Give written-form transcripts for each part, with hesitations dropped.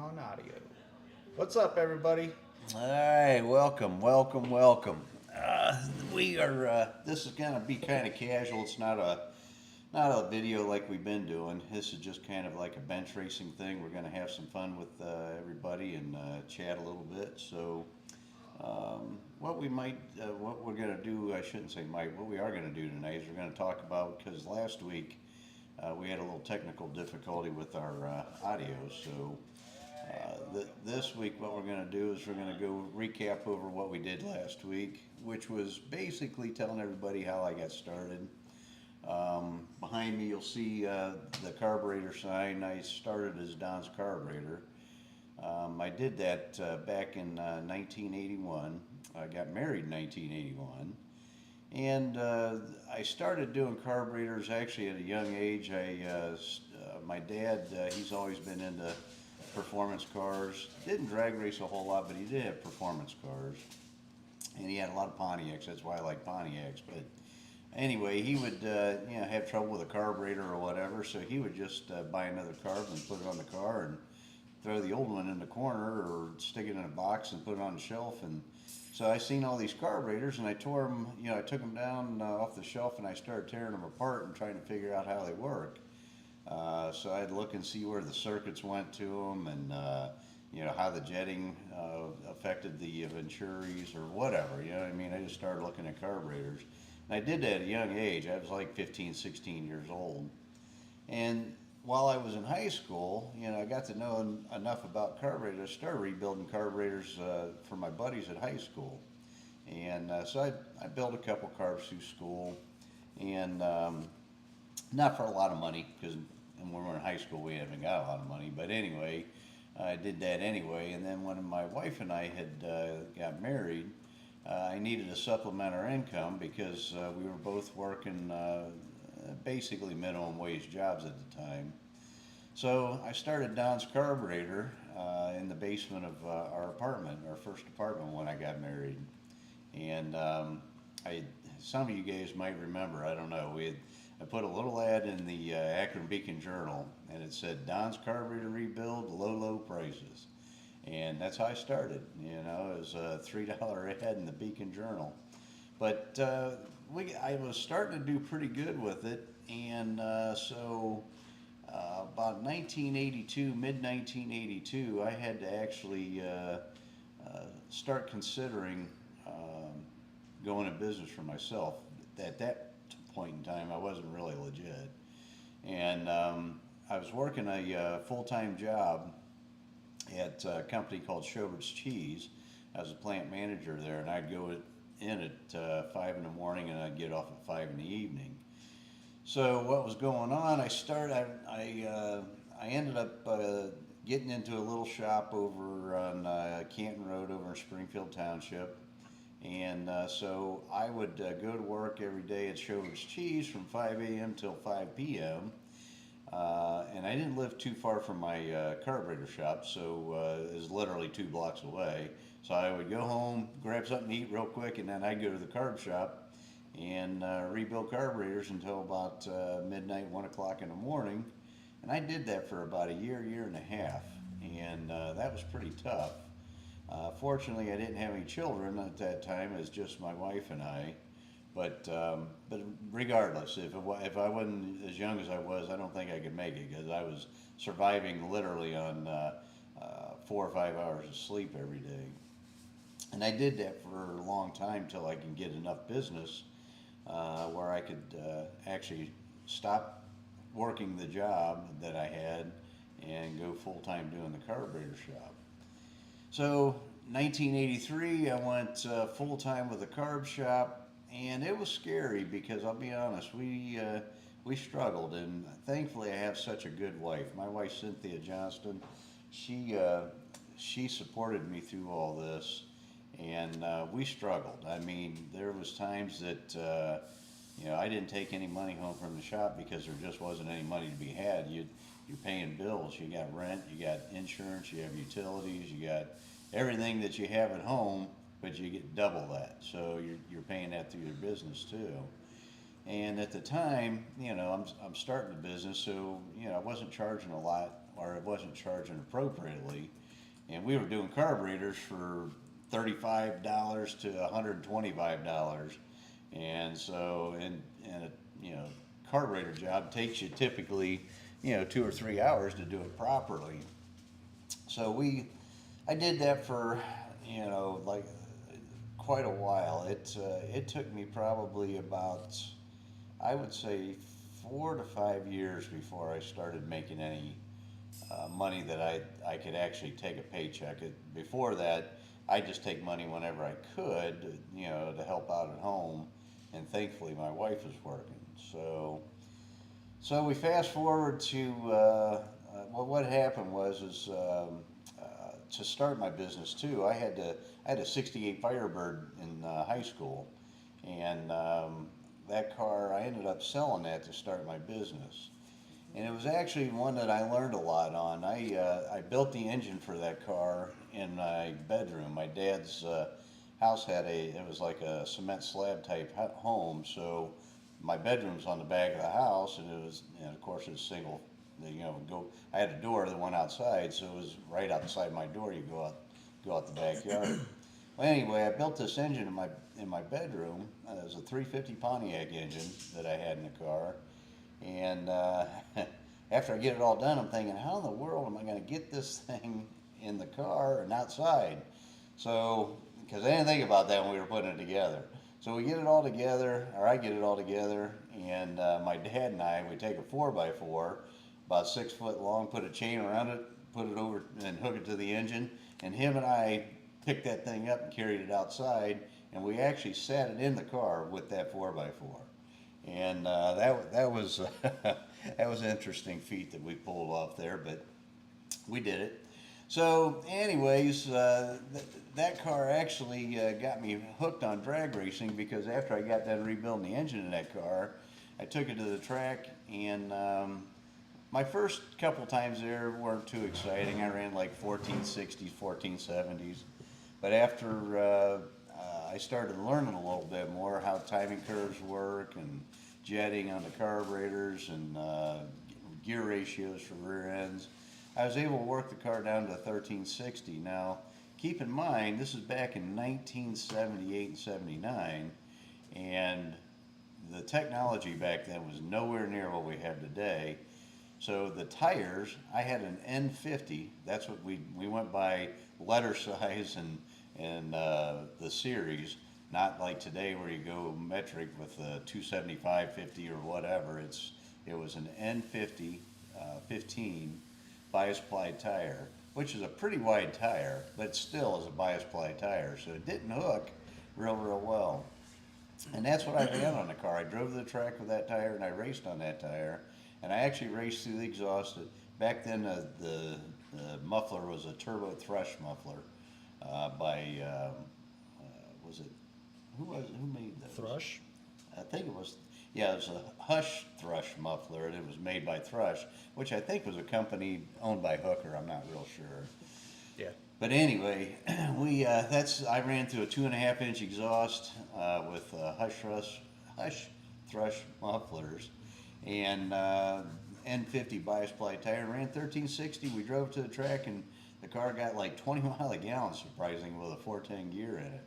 on audio. What's up, everybody? All right, welcome. We are. This is gonna be kind of casual. It's not a video like we've been doing. This is just kind of like a bench racing thing. We're gonna have some fun with everybody and chat a little bit. So, what we're gonna do, I shouldn't say might. What we are gonna do tonight is we're gonna talk about, because last week we had a little technical difficulty with our audio. So this week, what we're going to do is we're going to go recap over what we did last week, which was basically telling everybody how I got started. Behind me, you'll see the carburetor sign. I started as Don's Carburetor. I did that back in 1981. I got married in 1981. And I started doing carburetors actually at a young age. My dad, he's always been into performance cars. Didn't drag race a whole lot, but he did have performance cars. And he had a lot of Pontiacs. That's why I like Pontiacs. But anyway, he would have trouble with a carburetor or whatever, so he would just buy another carb and put it on the car and throw the old one in the corner or stick it in a box and put it on the shelf. And so I seen all these carburetors and I tore them, I took them down off the shelf and I started tearing them apart and trying to figure out how they work. So I'd look and see where the circuits went to them and, how the jetting affected the Venturis or whatever, you know what I mean? I just started looking at carburetors. And I did that at a young age. I was like 15, 16 years old. And while I was in high school, I got to know enough about carburetors. I started rebuilding carburetors for my buddies at high school. And so I built a couple carbs through school. And not for a lot of money, because when we were in high school we haven't got a lot of money, but anyway, I did that anyway. And then when my wife and I had got married, I needed to supplement our income because we were both working basically minimum wage jobs at the time. So I started Don's Carburetor in the basement of our apartment, our first apartment, when I got married. And some of you guys might remember, I don't know, I put a little ad in the Akron Beacon Journal, and it said Don's Carburetor Rebuild, low prices. And that's how I started. It was a $3 ad in the Beacon Journal. But I was starting to do pretty good with it, and so about 1982, mid-1982, I had to actually start considering going into business for myself. At that point in time, I wasn't really legit. And I was working a full-time job at a company called Shobert's Cheese. I was a plant manager there, and I'd go in at 5 in the morning and I'd get off at 5 in the evening. So what was going on, I ended up getting into a little shop over on Canton Road over in Springfield Township. And so I would go to work every day at Shover's Cheese from 5 a.m. till 5 p.m. And I didn't live too far from my carburetor shop, so it was literally 2 blocks away. So I would go home, grab something to eat real quick, and then I'd go to the carb shop and rebuild carburetors until about midnight, 1 o'clock in the morning. And I did that for about a year and a half, and that was pretty tough. Fortunately, I didn't have any children at that time. It was just my wife and I. But regardless, if I wasn't as young as I was, I don't think I could make it, because I was surviving literally on 4 or 5 hours of sleep every day. And I did that for a long time till I could get enough business where I could actually stop working the job that I had and go full-time doing the carburetor shop. So 1983, I went full-time with the carb shop, and it was scary because I'll be honest, we struggled, and thankfully I have such a good wife. My wife, Cynthia Johnston, she supported me through all this, and we struggled. I mean, there was times that I didn't take any money home from the shop because there just wasn't any money to be had. You're paying bills. You got rent, you got insurance, you have utilities, you got everything that you have at home, but you get double that. So you're paying that through your business too. And at the time, I'm starting a business, so I wasn't charging a lot or it wasn't charging appropriately, and we were doing carburetors for $35 to $125, and so and a, carburetor job takes you typically 2 or 3 hours to do it properly. So I did that for like quite a while. It took me probably about, I would say, 4 to 5 years before I started making any money that I could actually take a paycheck. Before that, I just take money whenever I could, to help out at home, and thankfully my wife was working. So we fast forward to well, what happened was to start my business too. I had a '68 Firebird in high school, and that car, I ended up selling that to start my business. And it was actually one that I learned a lot on. I built the engine for that car in my bedroom. My dad's house it was like a cement slab type home, so my bedroom's on the back of the house, and it was, of course, it's single. I had a door that went outside, so it was right outside my door. You go out the backyard. Well, anyway, I built this engine in my bedroom. It was a 350 Pontiac engine that I had in the car, and after I get it all done, I'm thinking, how in the world am I going to get this thing in the car and outside? So, because I didn't think about that when we were putting it together. So we get it all together, or I get it all together, and my dad and I, we take a 4x4, about 6 foot long, put a chain around it, put it over and hook it to the engine, and him and I picked that thing up and carried it outside, and we actually sat it in the car with that 4x4. And that was that was an interesting feat that we pulled off there, but we did it. So anyways, that car actually got me hooked on drag racing, because after I got done rebuilding the engine in that car, I took it to the track, and my first couple times there weren't too exciting. I ran like 1460s, 1470s. But after I started learning a little bit more how timing curves work, and jetting on the carburetors, and gear ratios for rear ends, I was able to work the car down to 1360. Now, keep in mind, this is back in 1978 and 79, and the technology back then was nowhere near what we have today. So the tires, I had an N50. That's what we went by letter size and the series, not like today where you go metric with a 275, 50 or whatever. It was an N50 15 bias ply tire, which is a pretty wide tire, but still is a bias ply tire, so it didn't hook real well. And that's what I ran on the car. I drove to the track with that tire, and I raced on that tire, and I actually raced through the exhaust. Back then, the muffler was a turbo thrush muffler by was it who made those? Thrush? I think it was, yeah, it was a Hush thrush muffler, and it was made by Thrush, which I think was a company owned by Hooker. I'm not real sure. Yeah. But anyway, I ran through a 2.5-inch exhaust with Hush thrush mufflers, and N50 bias ply tire. Ran 1360. We drove to the track, and the car got like 20 miles a gallon, surprisingly, with a 410 gear in it.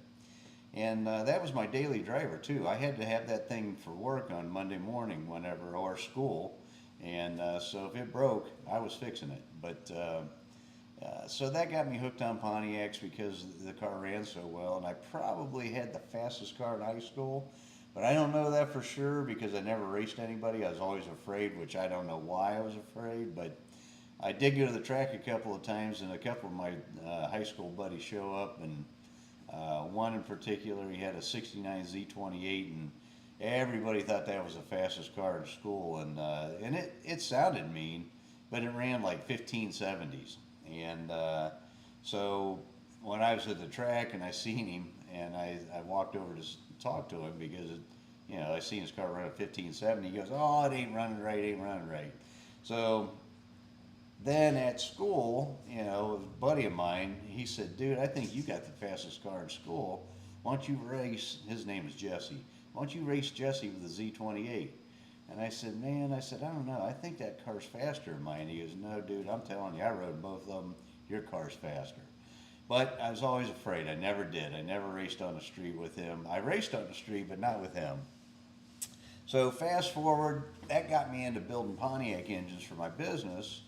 And that was my daily driver too. I had to have that thing for work on Monday morning, or school, and so if it broke, I was fixing it. But so that got me hooked on Pontiacs, because the car ran so well, and I probably had the fastest car in high school, but I don't know that for sure, because I never raced anybody. I was always afraid, which I don't know why I was afraid, but I did go to the track a couple of times, and a couple of my high school buddies show up, and one in particular, he had a '69 Z28, and everybody thought that was the fastest car in school, and it sounded mean, but it ran like 1570s. And so when I was at the track and I seen him, and I walked over to talk to him, because I seen his car run at 1570. He goes, "Oh, it ain't running right." So then at school, a buddy of mine, he said, "Dude, I think you got the fastest car in school. Why don't you race," his name is Jesse, "why don't you race Jesse with the Z28?" And I said, man, I don't know. I think that car's faster than mine. He goes, no, dude, I'm telling you, I rode both of them. Your car's faster. But I was always afraid. I never did. I never raced on the street with him. I raced on the street, but not with him. So fast forward, that got me into building Pontiac engines for my business.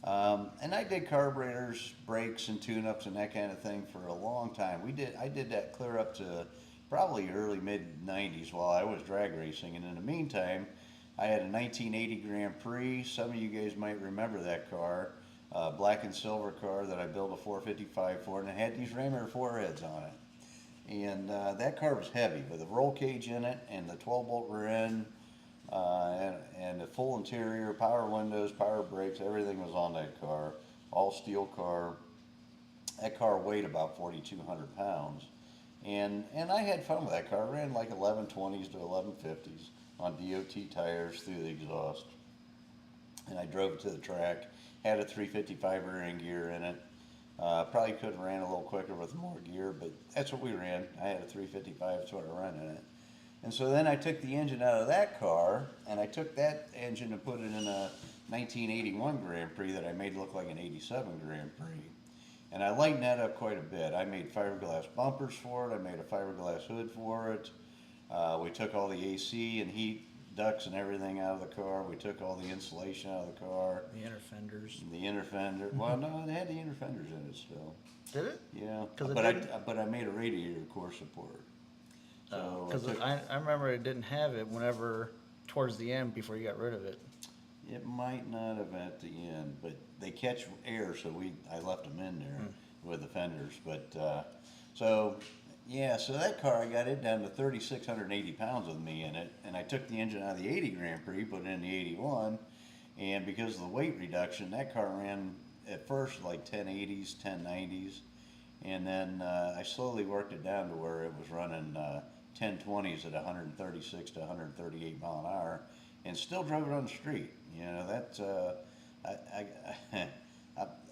And I did carburetors, brakes, and tune-ups and that kind of thing for a long time. I did that clear up to probably early mid-90s while I was drag racing. And in the meantime, I had a 1980 Grand Prix. Some of you guys might remember that car, black and silver car that I built a 455 for, and it had these Raymer foreheads on it. And that car was heavy with a roll cage in it and the 12-bolt rear end and the full interior, power windows, power brakes, everything was on that car. All steel car. That car weighed about 4,200 pounds. And I had fun with that car. I ran like 1120s to 1150s on DOT tires through the exhaust. And I drove it to the track. Had a 355 rear end gear in it. Probably could have ran a little quicker with more gear, but that's what we ran. I had a 355 sort of run in it. And so then I took the engine out of that car, and I took that engine and put it in a 1981 Grand Prix that I made look like an 87 Grand Prix. And I lightened that up quite a bit. I made fiberglass bumpers for it. I made a fiberglass hood for it. We took all the AC and heat ducts and everything out of the car. We took all the insulation out of the car. The inner fenders. The inner fender. Well, no, it had the inner fenders in it still. Did it? Yeah, 'Cause it but I made a radiator core support. So Because I remember it didn't have it whenever, towards the end, before you got rid of it. it might not have at the end, but they catch air, so I left them in there with the fenders. But so that car, I got it down to 3,680 pounds with me in it, and I took the engine out of the 80 Grand Prix, put it in the 81, and because of the weight reduction, that car ran at first like 1080s, 1090s, and then I slowly worked it down to where it was running 1020s at 136 to 138 mile an hour, and still drove it on the street. You know, that's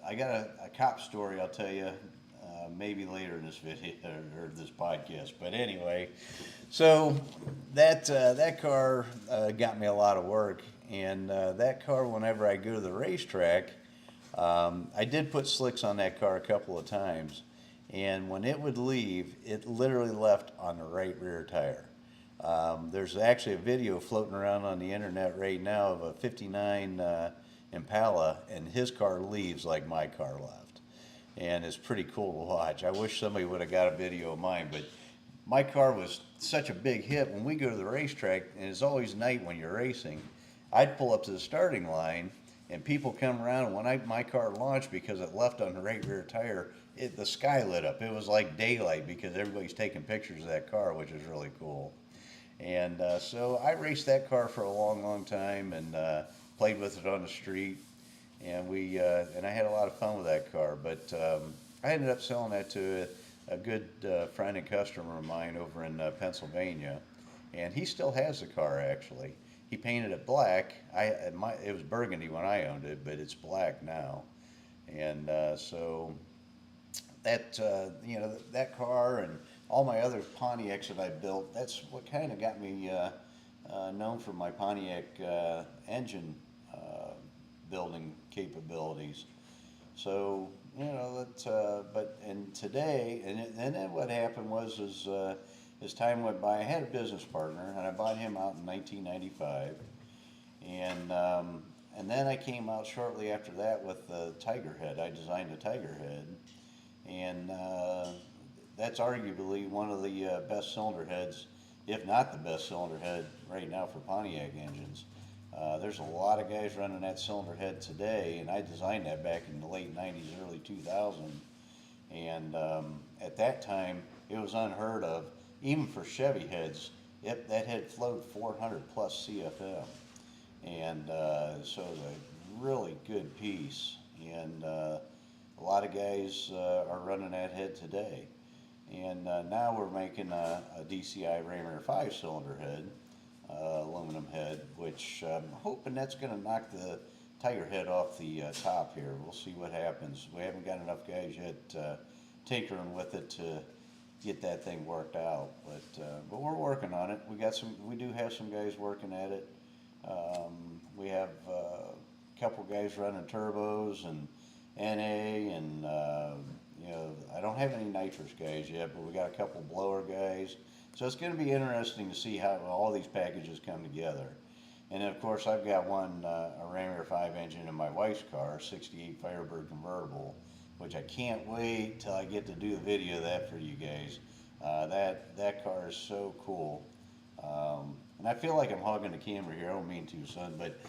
I got a cop story I'll tell you maybe later in this video or this podcast. But anyway, so that car got me a lot of work, and that car, whenever I go to the racetrack, I did put slicks on that car a couple of times, and when it would leave, it literally left on the right rear tire. There's actually a video floating around on the internet right now of a 59 Impala, and his car leaves like my car left. And it's pretty cool to watch. I wish somebody would have got a video of mine, but my car was such a big hit. When we go to the racetrack, and it's always night when you're racing, I'd pull up to the starting line, and people come around, and when my car launched, because it left on the right rear tire, the sky lit up. It was like daylight because everybody's taking pictures of that car, which is really cool. And so I raced that car for a long, long time, and played with it on the street. And and I had a lot of fun with that car, but I ended up selling that to a good friend and customer of mine over in Pennsylvania, and he still has the car actually. He painted it black. It was burgundy when I owned it, but it's black now, and so that that car and all my other Pontiacs that I built, that's what kind of got me known for my Pontiac engine building capabilities. So today, and then what happened was as time went by, I had a business partner, and I bought him out in 1995, and then I came out shortly after that with the Tiger Head. I designed a Tiger Head, and that's arguably one of the best cylinder heads, if not the best cylinder head right now for Pontiac engines. There's a lot of guys running that cylinder head today, and I designed that back in the late 90s, early 2000. And at that time, it was unheard of, even for Chevy heads. That head flowed 400 plus CFM. And so it was a really good piece. And a lot of guys are running that head today. And now we're making a DCI Raymer 5-cylinder head. Aluminum head, which I'm hoping that's going to knock the Tiger Head off the top here. We'll see what happens. We haven't got enough guys yet tinkering with it to get that thing worked out, but we're working on it. We do have some guys working at it, We have a couple guys running turbos and NA, and I don't have any nitrous guys yet, but we got a couple blower guys. So it's going to be interesting to see how all these packages come together. And then of course I've got one a Ram Air 5 engine in my wife's car, 68 Firebird convertible, which I can't wait till I get to do a video of that for you guys. That car is so cool. And I feel like I'm hogging the camera here. I don't mean to, son, but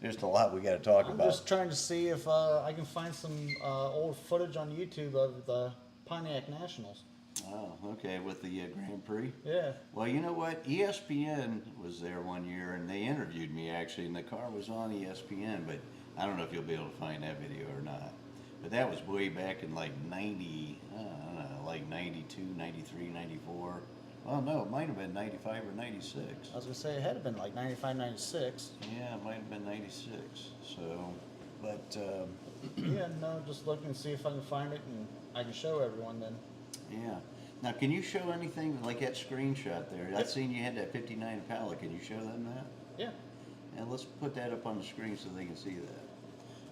there's a lot we got to talk I'm about. just trying to see if I can find some old footage on YouTube of the Pontiac Nationals. Oh, okay, with the Grand Prix. Yeah. Well, you know what? ESPN was there one year, and they interviewed me actually, and the car was on ESPN. But I don't know if you'll be able to find that video or not. But that was way back in like 90, I don't know, like 92, 93, 94. Well, no, it might have been 95 or 96. I was gonna say it had to been like 95, 96. Yeah, it might have been 96. So, but Yeah, no, just look and see if I can find it and I can show everyone then. yeah. Now, can you show anything like that screenshot there? I seen you had that 59 Impala. Can you show them that? Yeah. And let's put that up on the screen so they can see that.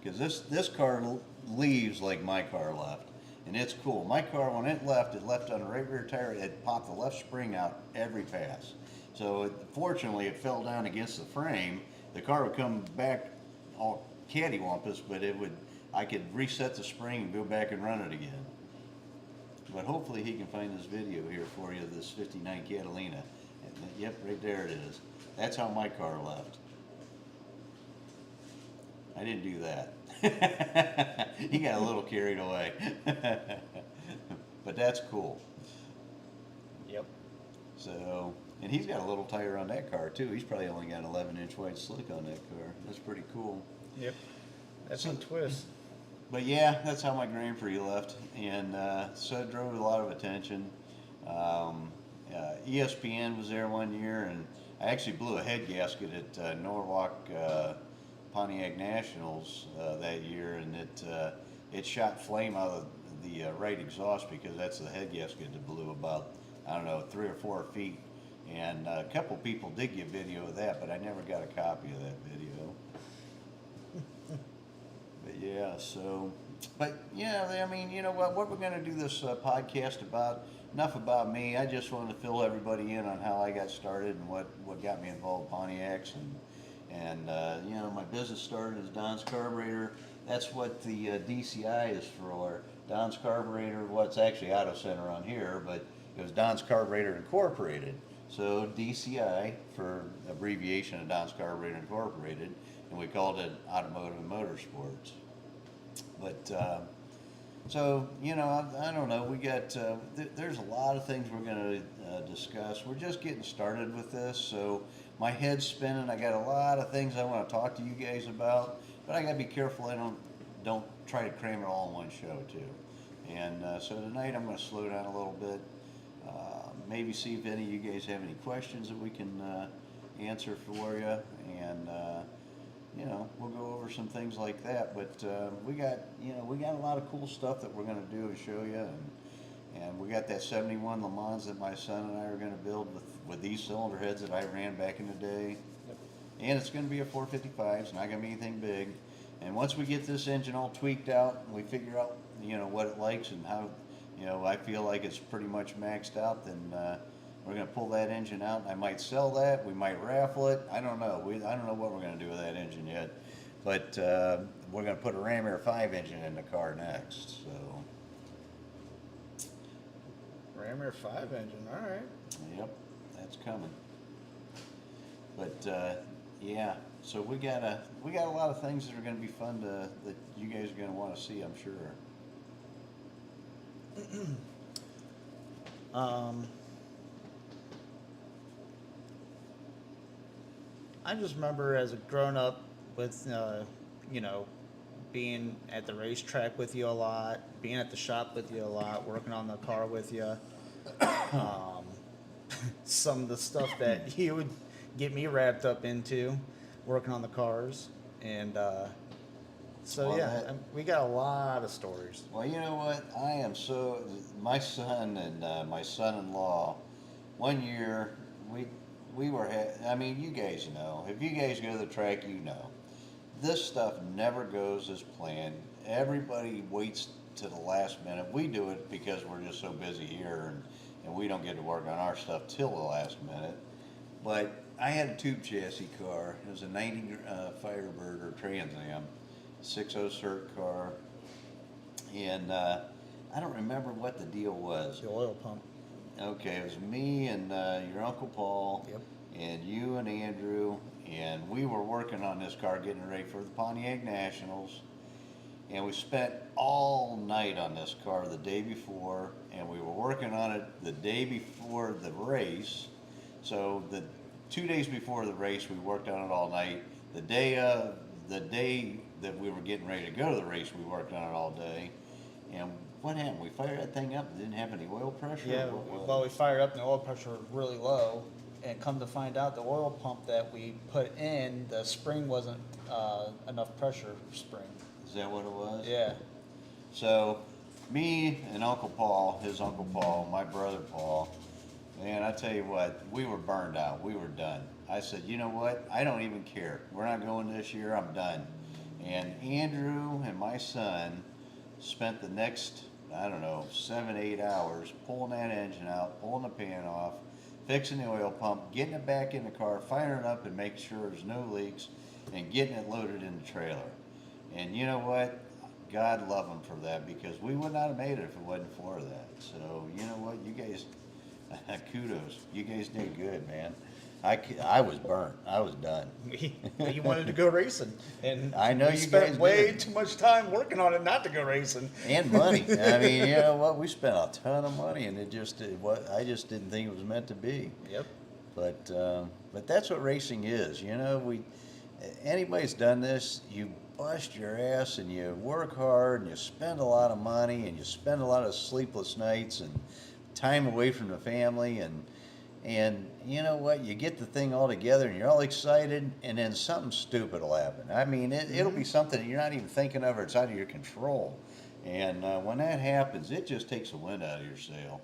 Because this car leaves like my car left. And it's cool. My car, when it left on the right rear tire. It popped the left spring out every pass. So fortunately, it fell down against the frame. The car would come back all cattywampus, but I could reset the spring and go back and run it again. But hopefully he can find this video here for you, this 59 Catalina. Yep, right there it is. That's how my car left. I didn't do that. He got a little carried away. But that's cool. Yep. So, and he's got a little tire on that car too. He's probably only got an 11-inch wide slick on that car. That's pretty cool. Yep. That's a twist. But yeah, that's how my Grand Prix left, and so it drove a lot of attention. ESPN was there one year, and I actually blew a head gasket at Norwalk Pontiac Nationals that year, and it shot flame out of the right exhaust because that's the head gasket that blew about, I don't know, 3 or 4 feet. And a couple people did get video of that, but I never got a copy of that video. But yeah, so, but yeah, I mean, you know what we're going to do this podcast about, enough about me. I just want to fill everybody in on how I got started and what got me involved in Pontiacs, and my business started as Don's Carburetor. That's what the DCI is for. Don's Carburetor, well, it's actually Auto Center on here, but it was Don's Carburetor Incorporated. So DCI, for abbreviation of Don's Carburetor Incorporated, and we called it Automotive and Motorsports. But so I don't know. We got there's a lot of things we're going to discuss. We're just getting started with this, so my head's spinning. I got a lot of things I want to talk to you guys about, but I got to be careful I don't try to cram it all in one show too. And so tonight I'm going to slow down a little bit. Maybe see if any of you guys have any questions that we can answer for you, and we'll go over some things like that. But we got a lot of cool stuff that we're going to do and show you, and we got that 71 Le Mans that my son and I are going to build with these cylinder heads that I ran back in the day. Yep. And it's going to be a 455. It's not going to be anything big. And once we get this engine all tweaked out and we figure out what it likes and how I feel like it's pretty much maxed out, then we're going to pull that engine out, and I might sell that. We might raffle it. I don't know. I don't know what we're going to do with that engine yet. But we're going to put a Ram Air 5 engine in the car next. So. Ram Air 5 engine, all right. Yep, that's coming. But yeah, so we got a lot of things that are going to be fun that you guys are going to want to see, I'm sure. I just remember as a grown up with, being at the racetrack with you a lot, being at the shop with you a lot, working on the car with you. Some of the stuff that you would get me wrapped up into, working on the cars. And we got a lot of stories. Well, you know what? My son and my son-in-law, one year we I mean, you guys know. If you guys go to the track, you know. This stuff never goes as planned. Everybody waits to the last minute. We do it because we're just so busy here and we don't get to work on our stuff till the last minute. But I had a tube chassis car. It was a 90 Firebird or Trans Am, 6.0 cert car. And I don't remember what the deal was. The oil pump. Okay, it was me and your Uncle Paul, Yep. and you and Andrew, and we were working on this car, getting it ready for the Pontiac Nationals, and we spent all night on this car the day before, and we were working on it the day before the race. So the 2 days before the race, we worked on it all night. The day that we were getting ready to go to the race, we worked on it all day. And what happened? We fired that thing up and didn't have any oil pressure? Yeah, well, we fired up and the oil pressure was really low. And come to find out, the oil pump that we put in, the spring wasn't enough pressure spring. Is that what it was? Yeah. So, me and Uncle Paul, his Uncle Paul, my brother Paul, man, I tell you what, we were burned out. We were done. I said, you know what? I don't even care. We're not going this year. I'm done. And Andrew and my son spent the next, I don't know, 7-8 hours pulling that engine out, pulling the pan off, fixing the oil pump, getting it back in the car, firing it up and making sure there's no leaks, and getting it loaded in the trailer. And you know what? God love them for that, because we would not have made it if it wasn't for that. So, you know what? You guys, kudos. You guys did good, man. I was burnt. I was done. You wanted to go racing, and I know we you spent guys way did. too much time working on it not to go racing. And money. I mean, you know what? We spent a ton of money, and it just I just didn't think it was meant to be. Yep. But that's what racing is. You know, anybody's done this. You bust your ass and you work hard and you spend a lot of money and you spend a lot of sleepless nights and time away from the family, and you know what? You get the thing all together and you're all excited, and then something stupid will happen. I mean, it'll be something that you're not even thinking of, or it's out of your control. And when that happens, it just takes the wind out of your sail.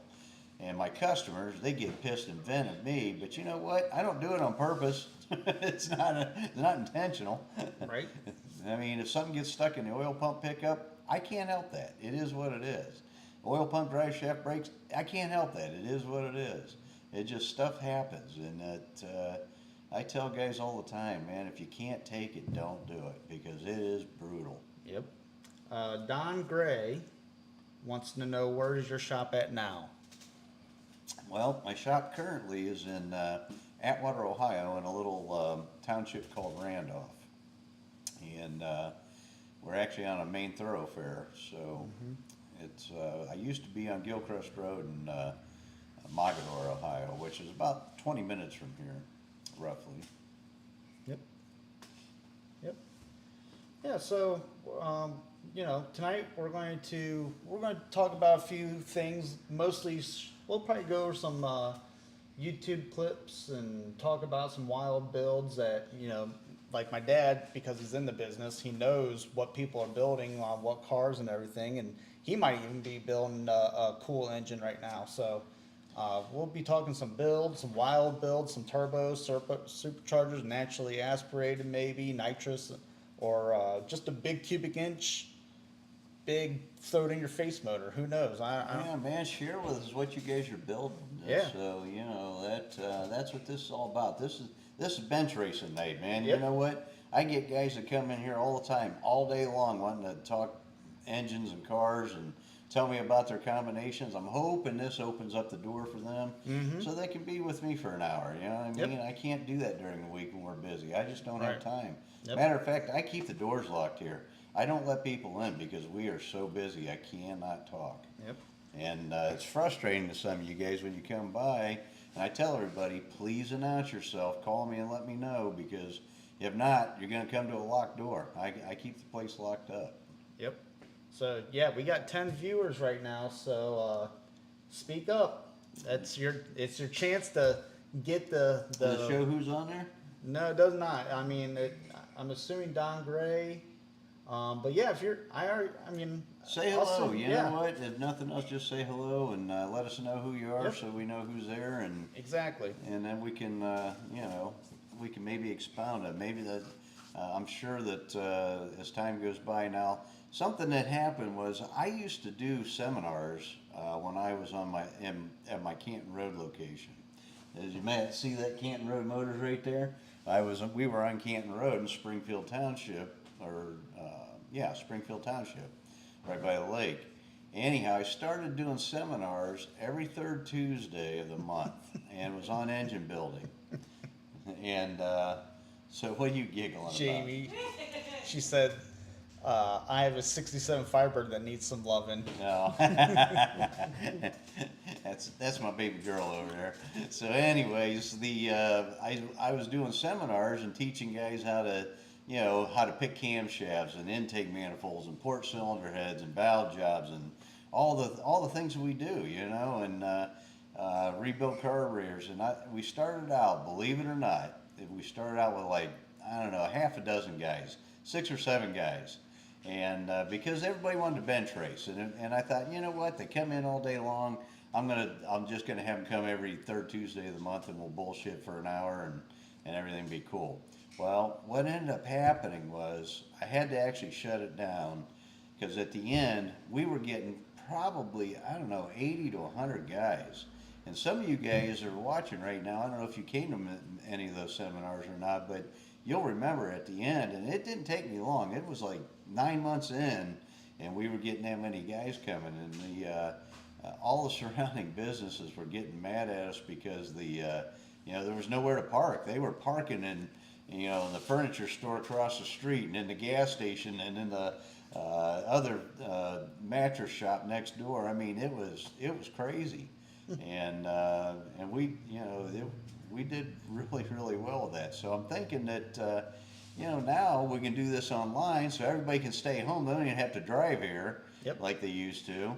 And my customers, they get pissed and vent at me, but you know what? I don't do it on purpose. It's not intentional. Right. I mean, if something gets stuck in the oil pump pickup, I can't help that. It is what it is. Oil pump drive shaft breaks, I can't help that. It is what it is. It just, stuff happens, and I tell guys all the time, man, if you can't take it, don't do it, because it is brutal. Yep. Don Gray wants to know, where is your shop at now? Well, my shop currently is in Atwater, Ohio, in a little township called Randolph. And we're actually on a main thoroughfare, so it's, I used to be on Gilchrist Road in Mogador, Ohio, which is about 20 minutes from here, roughly. Yep. Yep. Yeah. So, you know, tonight we're going to talk about a few things. Mostly, we'll probably go over some YouTube clips and talk about some wild builds that, you know, like my dad, because he's in the business, he knows what people are building on what cars and everything, and he might even be building a cool engine right now. So. We'll be talking some builds, some wild builds, some turbos, superchargers, naturally aspirated maybe, nitrous, or just a big cubic inch, big throw it in your face motor. Who knows? Yeah, man, share with us what you guys are building. Yeah. So, you know, that's what this is all about. This is bench racing night, man. Yep. You know what? I get guys that come in here all the time, all day long, wanting to talk engines and cars and tell me about their combinations. I'm hoping this opens up the door for them, so they can be with me for an hour. You know what I mean? Yep. I can't do that during the week when we're busy. I just don't Right. have time. Yep. Matter of fact, I keep the doors locked here. I don't let people in because we are so busy. I cannot talk. Yep. And it's frustrating to some of you guys when you come by. And I tell everybody, please announce yourself. Call me and let me know, because if not, you're going to come to a locked door. I keep the place locked up. Yep. So yeah, we got 10 viewers right now. So speak up. It's your chance to get the Does it show who's on there? No, it does not. I mean, I'm assuming Don Gray. But yeah, if you're, I mean, Say I'll hello. say- You yeah, know what? If nothing else, just say hello and let us know who you are, Yep. so we know who's there, exactly. and then we can, we can maybe expound it. Maybe that, I'm sure that as time goes by now, something that happened was I used to do seminars when I was at my Canton Road location. As you may see that Canton Road Motors right there. We were on Canton Road in Springfield Township, Springfield Township, right by the lake. Anyhow, I started doing seminars every third Tuesday of the month, and was on engine building. And so, what are you giggling Jamie, she said, I have a 67 Firebird that needs some loving. about? No, that's my baby girl over there. So, anyways, I was doing seminars and teaching guys how to pick camshafts and intake manifolds and port cylinder heads and valve jobs and all the things that we do, and rebuild carburetors. And we started out, believe it or not, we started out with like, I don't know, half a dozen guys, 6 or 7 guys. And because everybody wanted to bench race, and I thought, you know what, they come in all day long. I'm just gonna have them come every third Tuesday of the month, and we'll bullshit for an hour, and everything be cool. Well, what ended up happening was I had to actually shut it down, because at the end we were getting probably, I don't know, 80 to 100 guys. And some of you guys are watching right now. I don't know if you came to any of those seminars or not, but you'll remember at the end, and it didn't take me long. It was like 9 months in, and we were getting that many guys coming, and all the surrounding businesses were getting mad at us because there was nowhere to park. They were parking in the furniture store across the street, and in the gas station, and in the other mattress shop next door. I mean, it was crazy, and we did really, really well with that. So I'm thinking that now we can do this online, so everybody can stay home. They don't even have to drive here like they used to.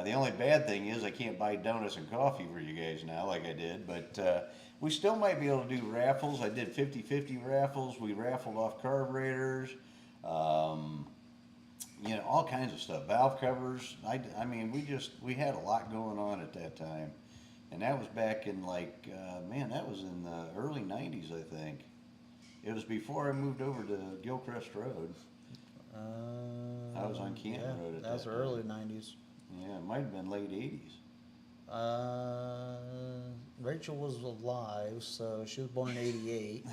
The only bad thing is I can't buy donuts and coffee for you guys now like I did, but we still might be able to do raffles. I did 50-50 raffles. We raffled off carburetors, all kinds of stuff. Valve covers. I mean, we had a lot going on at that time. And that was back in that was in the early 90s, I think. It was before I moved over to Gilchrist Road. I was on Canton Road at that That was time. early 90s. Yeah, it might have been late 80s. Rachel was alive, so she was born in 88.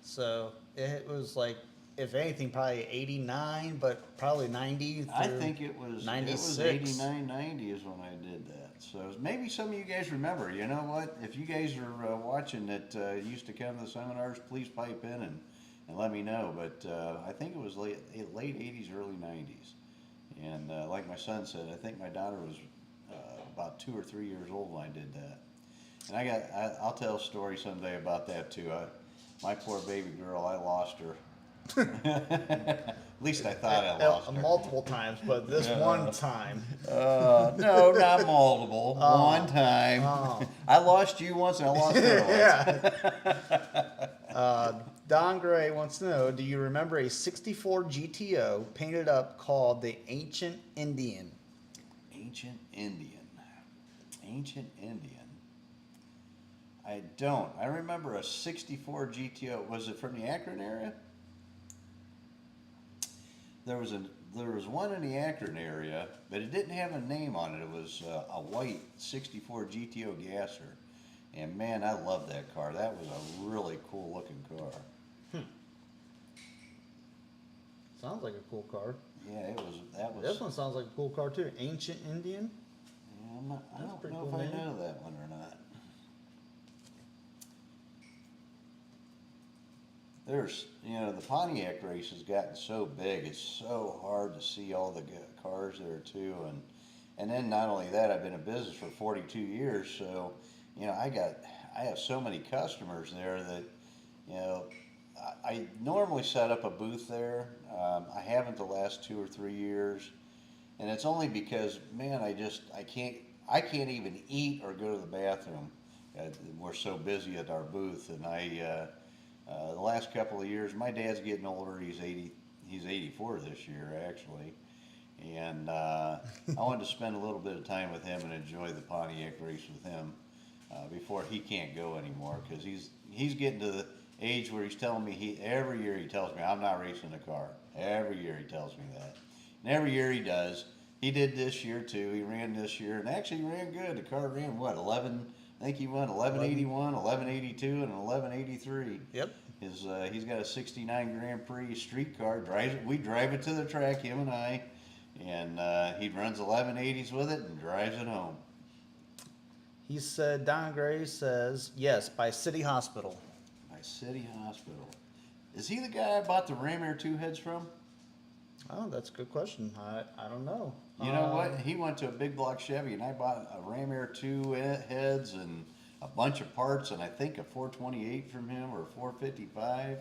So it was like, if anything, probably 89, but probably 90 I think it was 96. 89, 90 is when I did that. So maybe some of you guys remember. You know what? If you guys are watching that used to come to the seminars, please pipe in and let me know. But I think it was late 80s, early 90s. And like my son said, I think my daughter was about 2 or 3 years old when I did that. And I'll tell a story someday about that too. My poor baby girl, I lost her. At least I thought I lost her. Multiple times, but this one time. No, not multiple. One time. I lost you once and I lost her once. Don Gray wants to know, do you remember a 64 GTO painted up called the Ancient Indian? Ancient Indian. Ancient Indian. I don't. I remember a 64 GTO. Was it from the Akron area? There was one in the Akron area, but it didn't have a name on it. It was a white 64 GTO gasser. And man, I loved that car. That was a really cool looking car. Sounds like a cool car. Yeah, that was. This one sounds like a cool car too. Ancient Indian. Yeah, I don't pretty know cool if name. I know that one or not. The Pontiac race has gotten so big, it's so hard to see all the cars there too. And then not only that, I've been in business for 42 years, so, I have so many customers there that, I normally set up a booth there. I haven't the last 2 or 3 years. And it's only because, man, I can't even eat or go to the bathroom. We're so busy at our booth, and The last couple of years, my dad's getting older. He's 84 this year, actually. And I wanted to spend a little bit of time with him and enjoy the Pontiac race with him before he can't go anymore, because he's getting to the age where he's telling me, every year he tells me, I'm not racing a car. Every year he tells me that. And every year he does. He did this year too. He ran this year, and actually ran good. The car ran, what, 11, I think he won 1181, 1182, and 1183. Yep. He's got a 69 Grand Prix street car. We drive it to the track, him and I, and he runs 1180s with it and drives it home. He said, Don Gray says, yes, by City Hospital. By City Hospital. Is he the guy I bought the Ram Air 2 heads from? Oh, that's a good question. I don't know. You know what? He went to a big block Chevy, and I bought a Ram Air 2 heads and a bunch of parts, and I think a 428 from him, or a 455.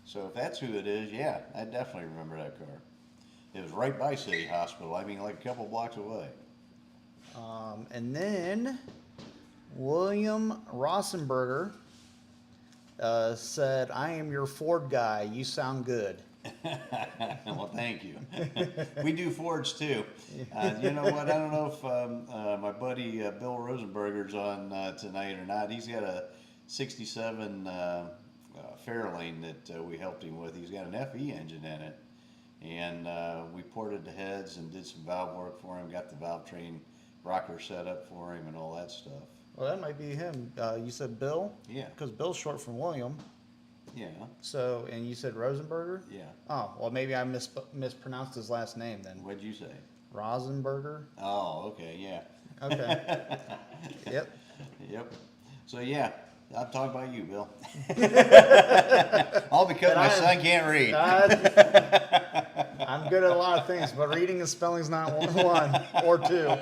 So if that's who it is, yeah, I definitely remember that car. It was right by City Hospital. I mean, like a couple blocks away. And then William Rossenberger said, I am your Ford guy. You sound good. Well, thank you. We do Fords too. You know what? I don't know if my buddy Bill Rosenberger's on tonight or not. He's got a 67 Fairlane that we helped him with. He's got an FE engine in it. And we ported the heads and did some valve work for him, got the valve train rocker set up for him and all that stuff. Well, that might be him. You said Bill? Yeah. Because Bill's short from William. Yeah. So, and you said Rosenberger? Yeah. Oh, well, maybe I mispronounced his last name then. What'd you say? Rosenberger? Oh, okay, yeah. Okay. Yep. Yep. So, yeah, I'm talking about you, Bill. All because my son can't read. I'm good at a lot of things, but reading and spelling's not one or two.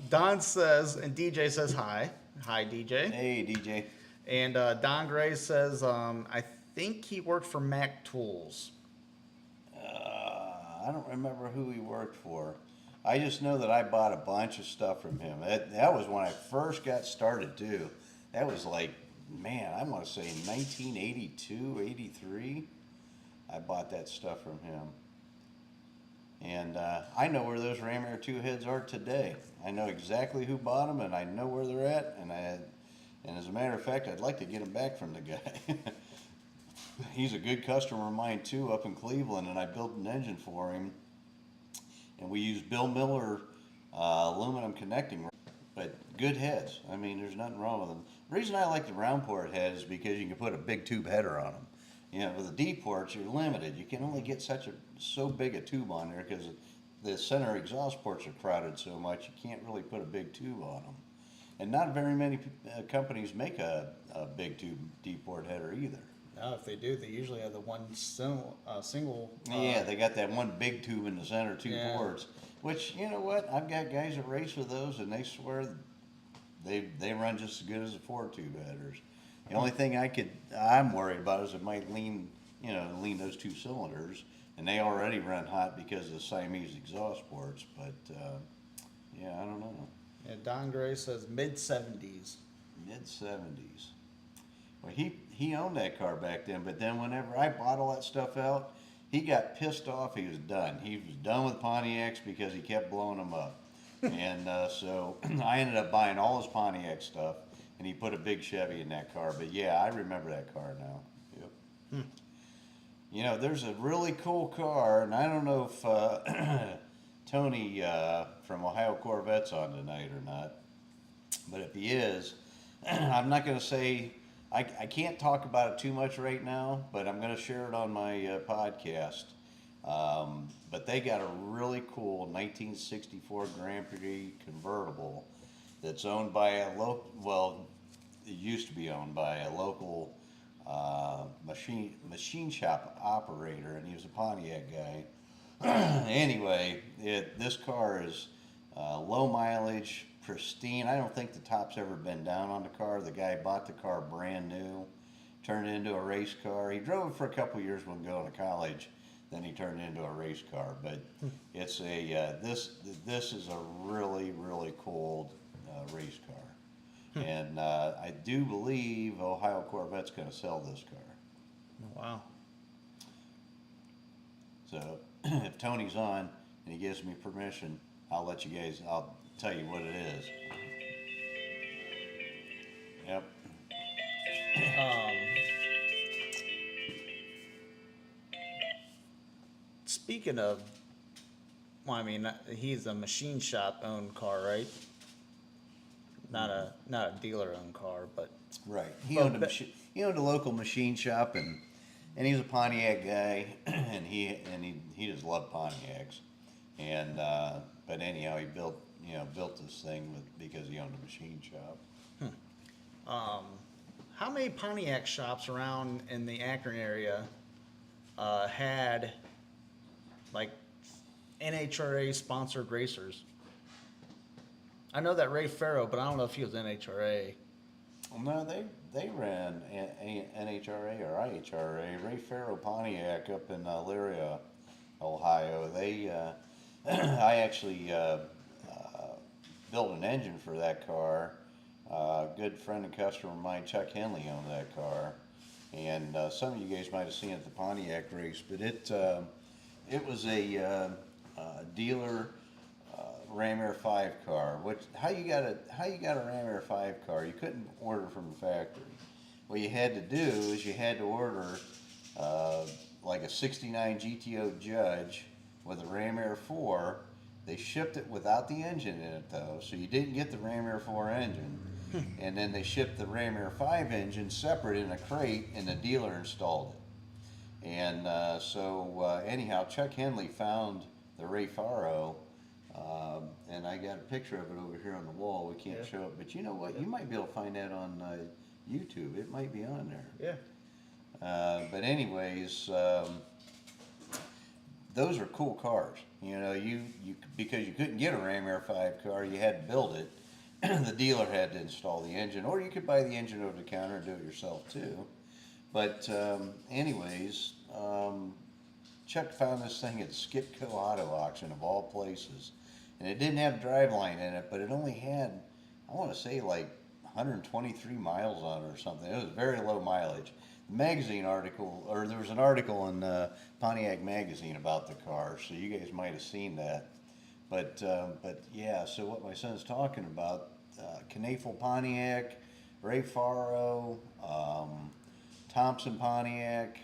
Don says, and DJ says hi. Hi, DJ. Hey, DJ. And Don Gray says, I think he worked for Mac Tools. I don't remember who he worked for. I just know that I bought a bunch of stuff from him. That was when I first got started, too. That was like, man, I want to say 1982, 83. I bought that stuff from him. And I know where those Ram Air 2 heads are today. I know exactly who bought them, and I know where they're at. And as a matter of fact, I'd like to get them back from the guy. He's a good customer of mine, too, up in Cleveland, and I built an engine for him. And we used Bill Miller aluminum connecting, but good heads. I mean, there's nothing wrong with them. The reason I like the round port head is because you can put a big tube header on them. You know, with the D ports, you're limited. You can only get so big a tube on there because the center exhaust ports are crowded so much. You can't really put a big tube on them. And not very many companies make a big tube D port header either. No, if they do, they usually have the one single. Yeah, they got that one big tube in the center, two ports. Which, you know what? I've got guys that race with those, and they swear they run just as good as the 4-tube headers. The only thing I'm worried about is it might lean those two cylinders, and they already run hot because of the Siamese exhaust ports. But yeah, I don't know. Yeah, Don Gray says mid-70s. Mid-70s. Well, he owned that car back then, but then whenever I bought all that stuff out, he got pissed off. He was done. He was done with Pontiacs because he kept blowing them up. And so I ended up buying all his Pontiac stuff, and he put a big Chevy in that car. But yeah, I remember that car now. Yep. You know, there's a really cool car, and I don't know if Tony from Ohio Corvette's on tonight or not. But if he is, I'm not going to say, I can't talk about it too much right now, but I'm going to share it on my podcast. But they got a really cool 1964 Grand Prix convertible that's owned by a it used to be owned by a local machine shop operator, and he was a Pontiac guy. Anyway, this car is low mileage, pristine. I don't think the top's ever been down on the car. The guy bought the car brand new, turned it into a race car. He drove it for a couple years when going to college. Then he turned it into a race car. But it's this is a really, really cool race car. And I do believe Ohio Corvette's going to sell this car. Wow. So if Tony's on and he gives me permission, I'll tell you what it is. Yep. Speaking of, well, I mean, he's a machine shop owned car, right? Not a dealer owned car, but Right. Well, He owned a local machine shop, and he's a Pontiac guy, and he just loved Pontiacs. And but anyhow, he built this thing because he owned a machine shop. how many Pontiac shops around in the Akron area had like NHRA sponsored racers? I know that Ray Farrow, but I don't know if he was NHRA. Well, no, they ran NHRA or IHRA. Ray Farrow Pontiac up in Elyria, Ohio. I actually built an engine for that car. A good friend and customer of mine, Chuck Henley, owned that car, and some of you guys might have seen it at the Pontiac race. But it was a dealer Ram Air 5 car. How you got a Ram Air 5 car? You couldn't order from the factory. What you had to do is you had to order like a '69 GTO Judge with a Ram Air 4. They shipped it without the engine in it though, so you didn't get the Ram Air 4 engine. And then they shipped the Ram Air 5 engine separate in a crate, and the dealer installed it. And anyhow, Chuck Henley found the Ray Farrow. And I got a picture of it over here on the wall. We can't show it, but you know what? You might be able to find that on YouTube. It might be on there. Yeah. But anyways, those are cool cars. You know, you because you couldn't get a Ram Air 5 car, you had to build it. The dealer had to install the engine, or you could buy the engine over the counter and do it yourself too. But anyways, Chuck found this thing at Skipco Auto Auction of all places, and it didn't have driveline in it, but it only had, I want to say, like 123 miles on it or something. It was very low mileage. The magazine article, or there was an article in Pontiac Magazine about the car, so you guys might have seen that. But yeah, so what my son's talking about, Knaefel Pontiac, Ray Farrow, Thompson Pontiac,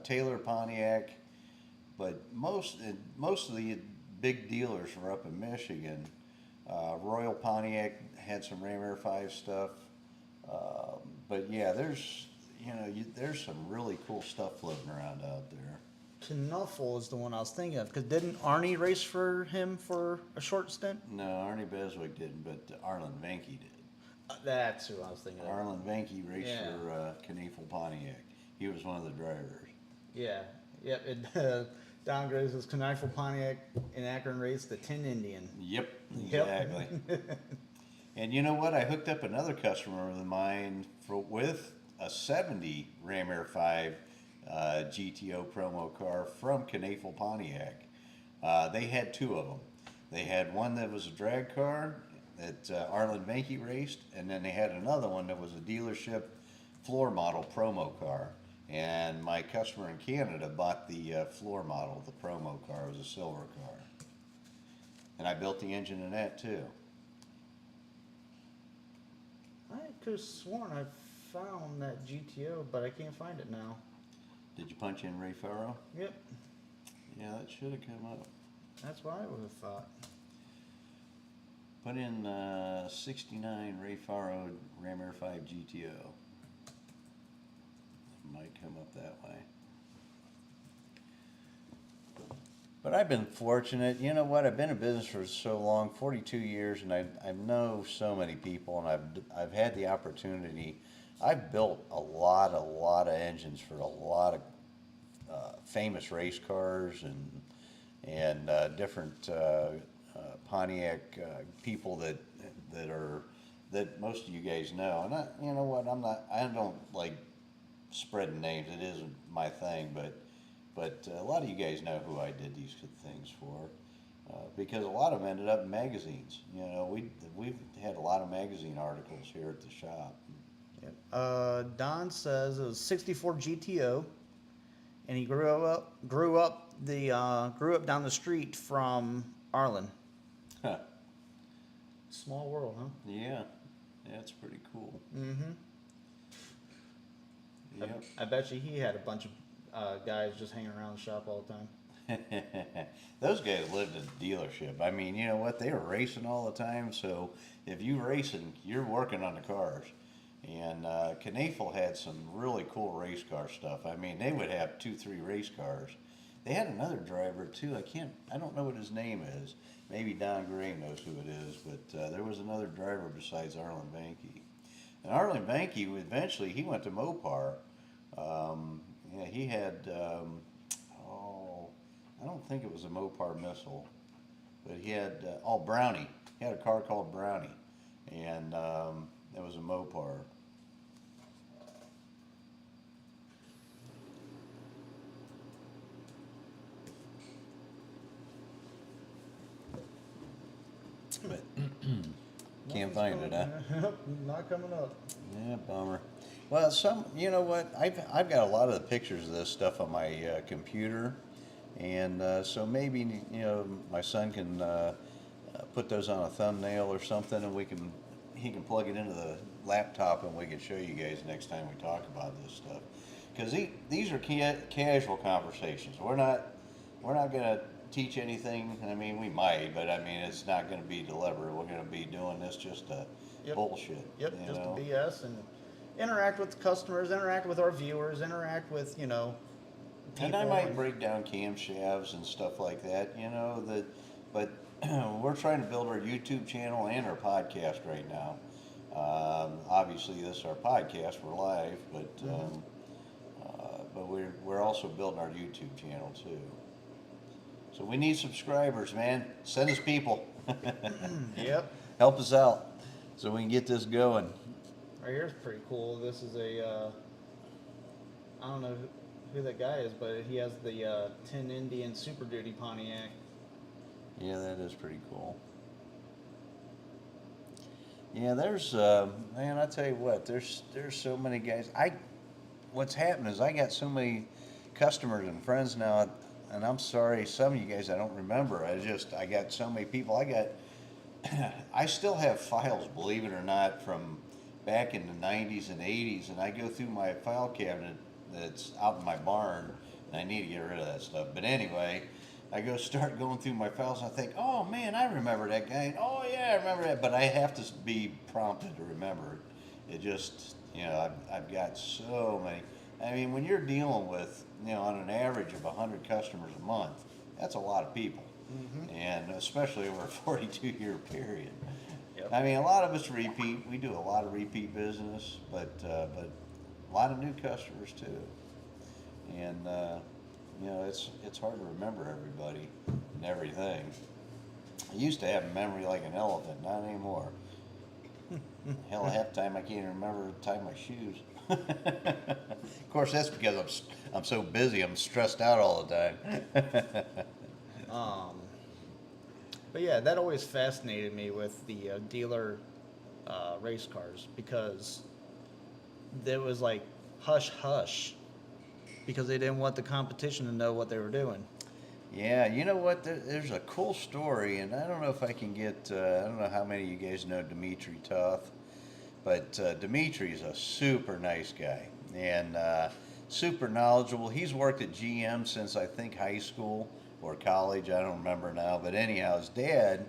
Taylor Pontiac, but most of the big dealers were up in Michigan. Royal Pontiac had some Ram Air 5 stuff, but yeah, there's some really cool stuff floating around out there. Knuffle is the one I was thinking of, because didn't Arnie race for him for a short stint? No, Arnie Beswick didn't, but Arlen Venke did. That's who I was thinking of. Arlen Venke raced for Knaefel Pontiac. He was one of the drivers. Yeah. Yep. Don Graves was Kniefel Pontiac in Akron raced the Tin Indian. Yep, exactly. And you know what? I hooked up another customer of mine with a 70 Ram Air 5 GTO promo car from Knaefel Pontiac. They had two of them. They had one that was a drag car that Arlen Venke raced, and then they had another one that was a dealership floor model promo car. And my customer in Canada bought the floor model, the promo car. It was a silver car. And I built the engine in that too. I could have sworn I found that GTO, but I can't find it now. Did you punch in Ray Farrow? Yep. Yeah, that should have come up. That's what I would have thought. Put in 69 Ray Farrow Ram Air 5 GTO. It might come up that way. But I've been fortunate. You know what? I've been in business for so long, 42 years, and I know so many people, and I've had the opportunity. I've built a lot of engines for a lot of famous race cars and different Pontiac people that most of you guys know. And you know what? I don't like spreading names. It isn't my thing, but a lot of you guys know who I did these things for. because a lot of them ended up in magazines. You know, we've had a lot of magazine articles here at the shop. Yep. Don says it was 64 GTO, and he grew up down the street from Arlen. Huh. Small world, huh? Yeah, that's pretty cool. Mm-hmm. Yep. I bet you he had a bunch of guys just hanging around the shop all the time. Those guys lived in the dealership. I mean, you know what? They were racing all the time. So if you racing, you're working on the cars. And Knaefel had some really cool race car stuff. I mean, they would have 2-3 race cars. They had another driver too. I don't know what his name is. Maybe Don Gray knows who it is. But there was another driver besides Arlen Banky. And Arlen Banky, eventually, he went to Mopar. Yeah, he had. I don't think it was a Mopar Missile, but he had, Brownie. He had a car called Brownie, and that was a Mopar. But can't find it, huh? Not coming up. Yeah, bummer. Well, you know what? I've got a lot of the pictures of this stuff on my computer, and so maybe my son can put those on a thumbnail or something, and he can plug it into the laptop, and we can show you guys next time we talk about this stuff. Because these are casual conversations. We're not going to teach anything. I mean, we might, but I mean, it's not going to be deliberate. We're going to be doing this just to bullshit. Yep, you just know? to BS and interact with the customers, interact with our viewers, interact with, people. And I might break down camshafts and stuff like that, but we're trying to build our YouTube channel and our podcast right now. Obviously, this is our podcast, we're live, but we're also building our YouTube channel too. So we need subscribers, man. Send us people. Yep. Help us out so we can get this going. Right here's pretty cool. This is I don't know who that guy is, but he has the Tin Indian Super Duty Pontiac. Yeah, that is pretty cool. Yeah, there's man, I tell you what, there's so many guys. What's happened is I got so many customers and friends now, and I'm sorry, some of you guys I don't remember. I got so many people. I still have files, believe it or not, from back in the 90s and 80s, and I go through my file cabinet that's out in my barn, and I need to get rid of that stuff. But anyway, I start going through my files, and I think, oh man, I remember that guy. And, oh yeah, I remember that. But I have to be prompted to remember it. It just, I've got so many. I mean, when you're dealing with, on an average of 100 customers a month, that's a lot of people. Mm-hmm. And especially over a 42-year period. Yep. I mean, a lot of us repeat. We do a lot of repeat business, but a lot of new customers too. And it's hard to remember everybody and everything. I used to have a memory like an elephant, not anymore. Hell, half the time I can't even remember to tie my shoes. Of course, that's because I'm so busy. I'm stressed out all the time. But yeah, that always fascinated me with the dealer race cars, because there was like hush hush, because they didn't want the competition to know what they were doing. Yeah, you know what? There's a cool story, and I don't know if I can get. I don't know how many of you guys know Dimitri Toth, but Dimitri's a super nice guy and super knowledgeable. He's worked at GM since I think high school or college. I don't remember now, but anyhow, his dad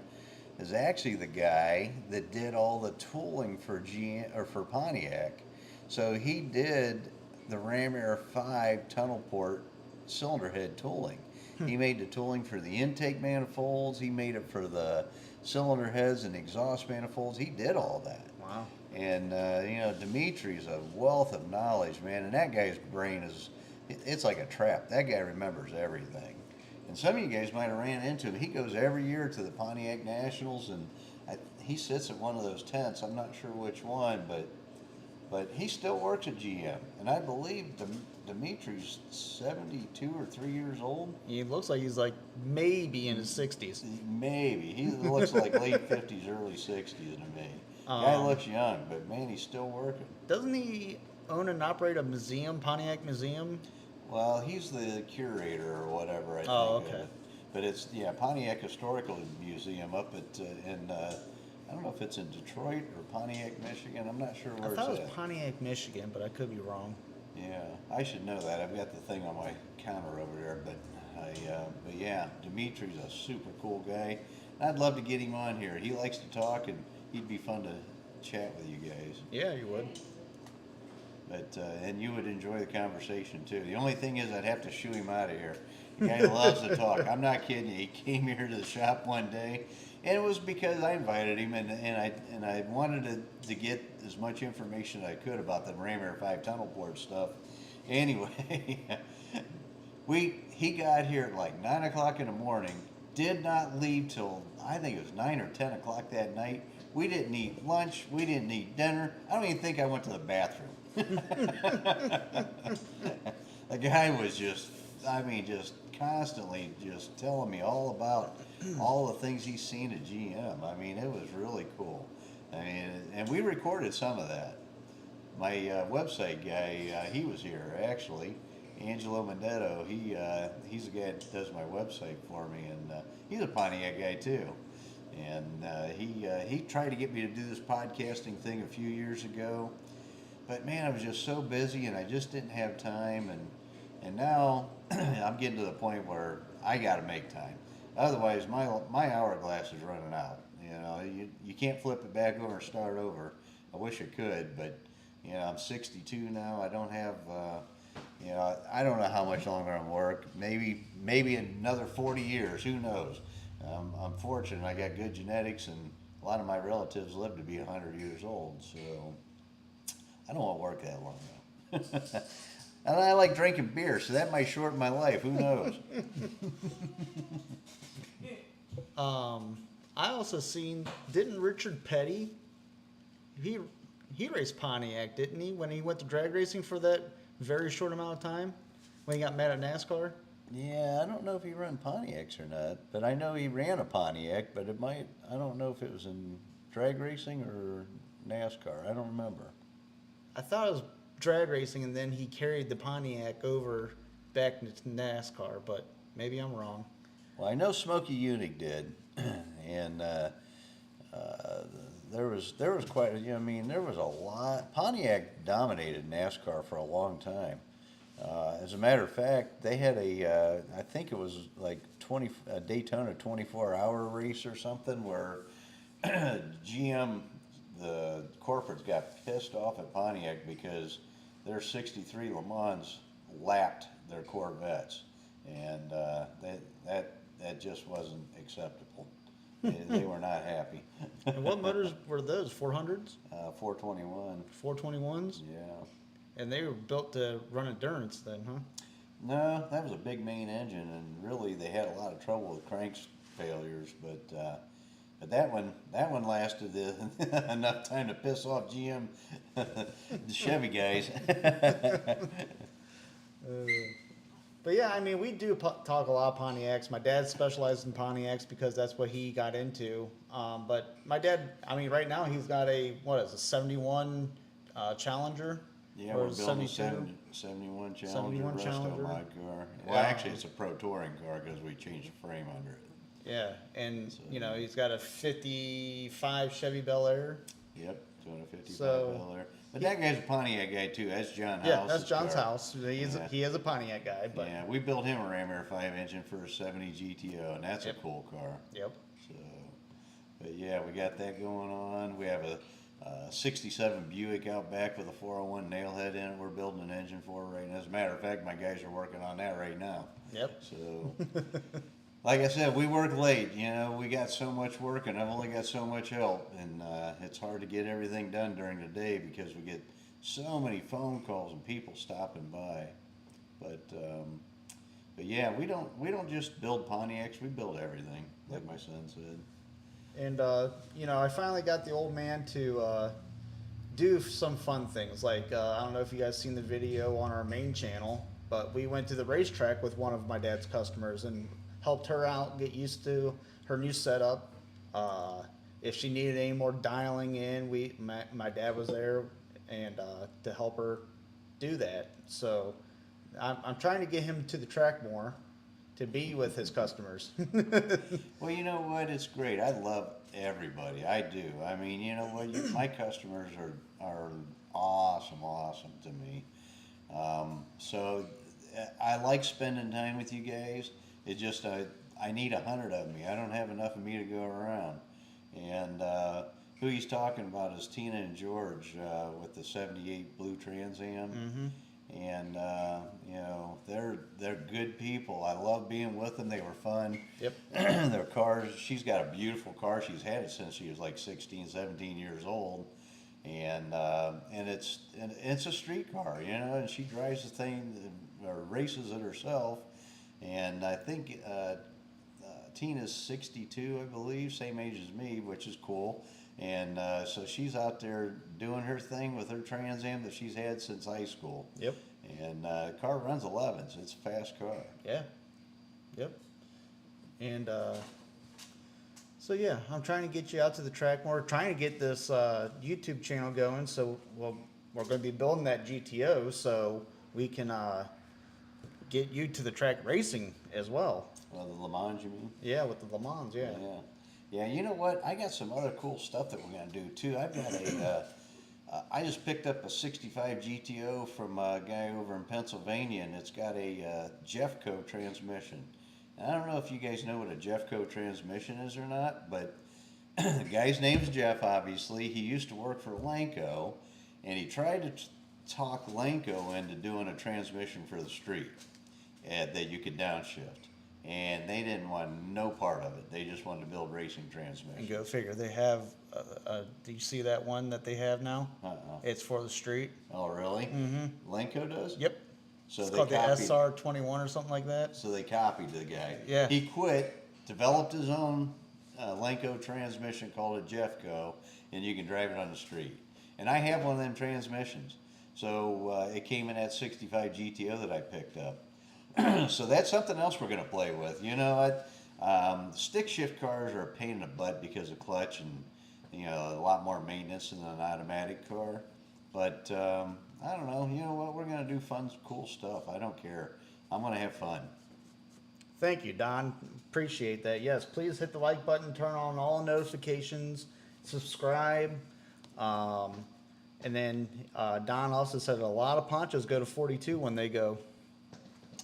is actually the guy that did all the tooling for GM or for Pontiac. So he did the Ram Air 5 tunnel port cylinder head tooling. He made the tooling for the intake manifolds. He made it for the cylinder heads and exhaust manifolds. He did all that. Wow. And, Dimitri's a wealth of knowledge, man. And that guy's brain it's like a trap. That guy remembers everything. And some of you guys might have ran into him. He goes every year to the Pontiac Nationals, and he sits at one of those tents. I'm not sure which one, but but he still works at GM, and I believe Dimitri's 72 or 3 years old. He looks like he's like maybe in his 60s. Maybe he looks like late 50s, early 60s to me. Guy looks young, but man, he's still working. Doesn't he own and operate a museum, Pontiac Museum? Well, he's the curator or whatever. I think. Oh, okay. But it's Pontiac Historical Museum up at I don't know if it's in Detroit or Pontiac, Michigan. I'm not sure where I thought it's it was at. Pontiac, Michigan, but I could be wrong. Yeah, I should know that. I've got the thing on my counter over there. But yeah, Dimitri's a super cool guy. I'd love to get him on here. He likes to talk, and he'd be fun to chat with you guys. Yeah, you would. But and you would enjoy the conversation too. The only thing is, I'd have to shoo him out of here. The guy loves to talk. I'm not kidding you. He came here to the shop one day, and it was because I invited him, and I wanted to get as much information as I could about the Ram 5 tunnel port stuff. Anyway, he got here at like 9 o'clock in the morning. Did not leave till I think it was 9 or 10 o'clock that night. We didn't eat lunch. We didn't eat dinner. I don't even think I went to the bathroom. The guy was just constantly just telling me all about all the things he's seen at GM. I mean, it was really cool. I mean, and we recorded some of that. My website guy, he was here actually. Angelo Mendetto, he's the guy that does my website for me, and he's a Pontiac guy too. And he tried to get me to do this podcasting thing a few years ago, but man, I was just so busy and I just didn't have time. And now I'm getting to the point where I got to make time. Otherwise, my hourglass is running out. You know, you can't flip it back over and start over. I wish I could, but you know, I'm 62 now. I don't have. You know, I don't know how much longer I'm work. Maybe another 40 years. Who knows? I'm fortunate. I got good genetics, and a lot of my relatives live to be 100 years old. So I don't want to work that long though. And I like drinking beer, so that might shorten my life. Who knows? I also seen, didn't Richard Petty, he raced Pontiac, didn't he, when he went to drag racing for that very short amount of time, when he got mad at NASCAR? Yeah, I don't know if he ran Pontiacs or not, but I know he ran a Pontiac, but I don't know if it was in drag racing or NASCAR. I don't remember. I thought it was drag racing, and then he carried the Pontiac over back into NASCAR, but maybe I'm wrong. Well, I know Smokey Unick did, and there was quite. I mean, there was a lot. Pontiac dominated NASCAR for a long time. As a matter of fact, they had I think it was like a Daytona 24-hour race or something where GM, the corporates, got pissed off at Pontiac because their 63 Le Mans lapped their Corvettes, and that just wasn't acceptable. They were not happy. And what motors were those? 400s? 421. 421s? Yeah. And they were built to run endurance then, huh? No, that was a big main engine, and really they had a lot of trouble with crank failures. But that one lasted enough time to piss off GM, the Chevy guys. But yeah, I mean, we do talk a lot of Pontiacs. My dad specialized in Pontiacs because that's what he got into. But my dad, I mean, right now he's got a 71 Challenger. Yeah, or we're building a 72? 71 Challenger, 71 resto Challenger. mod car. Well, actually, it's a Pro Touring car because we changed the frame under it. Yeah, and you know, he's got a 55 Chevy Bel Air. Yep, 255 So, Bel Air. But that guy's a Pontiac guy too. That's John House. Yeah, that's John's house. He is a Pontiac guy, but Yeah, we built him a Ram Air 5 engine for a 70 GTO, and that's Yep. a cool car. Yep. So, but yeah, we got that going on. We have a 67 Buick out back with a 401 nailhead in it. We're building an engine for it right now. As a matter of fact, my guys are working on that right now. Yep. So, like I said, we work late. You know, we got so much work, and I've only got so much help, and it's hard to get everything done during the day because we get so many phone calls and people stopping by. But yeah, we don't just build Pontiacs. We build everything, like my son said. And you know, I finally got the old man to do some fun things. Like, I don't know if you guys seen the video on our main channel, but we went to the racetrack with one of my dad's customers and helped her out, get used to her new setup. If she needed any more dialing in, my dad was there and to help her do that. So I'm trying to get him to the track more to be with his customers. Well, you know what? It's great. I love everybody. I do. I mean, you know what? My customers are awesome to me. So I like spending time with you guys. It just I need 100 of me. I don't have enough of me to go around. And who he's talking about is Tina and George with the '78 Blue Trans Am. Mm-hmm. And you know, they're good people. I love being with them. They were fun. Yep. Their cars, she's got a beautiful car. She's had it since she was like 16, 17 years old. And it's a street car, you know, and she drives the thing or races it herself. And I think Tina's 62, I believe, same age as me, which is cool. And so she's out there doing her thing with her Trans Am that she's had since high school. Yep. And the car runs 11s. It's a fast car. Yeah. Yep. And so yeah, I'm trying to get you out to the track more. Trying to get this YouTube channel going. So we're going to be building that GTO so we can get you to the track racing as well. Well, the Le Mans, you mean? Yeah, with the Le Mans. Yeah. Yeah, you know what? I got some other cool stuff that we're going to do too. I've got I just picked up a 65 GTO from a guy over in Pennsylvania, and it's got a Jeffco transmission. And I don't know if you guys know what a Jeffco transmission is or not, but the guy's name's Jeff, obviously. He used to work for Lanco, and he tried to talk Lanco into doing a transmission for the street that you could downshift. And they didn't want no part of it. They just wanted to build racing transmission. And go figure. They have. Do you see that one that they have now? It's for the street. Oh, really? Mm-hmm. Lanco does? Yep. So It's they called the copied, SR21 or something like that. So they copied the guy. Yeah. He quit, developed his own Lanco transmission, called it Jeffco, and you can drive it on the street. And I have one of them transmissions. So it came in that 65 GTO that I picked up. So that's something else we're going to play with. You know what? Stick shift cars are a pain in the butt because of clutch and, you know, a lot more maintenance than an automatic car. But I don't know. You know what? We're going to do fun, cool stuff. I don't care. I'm going to have fun. Thank you, Don. Appreciate that. Yes, please hit the like button, turn on all notifications, subscribe. And then Don also said a lot of ponchos go to 42 when they go.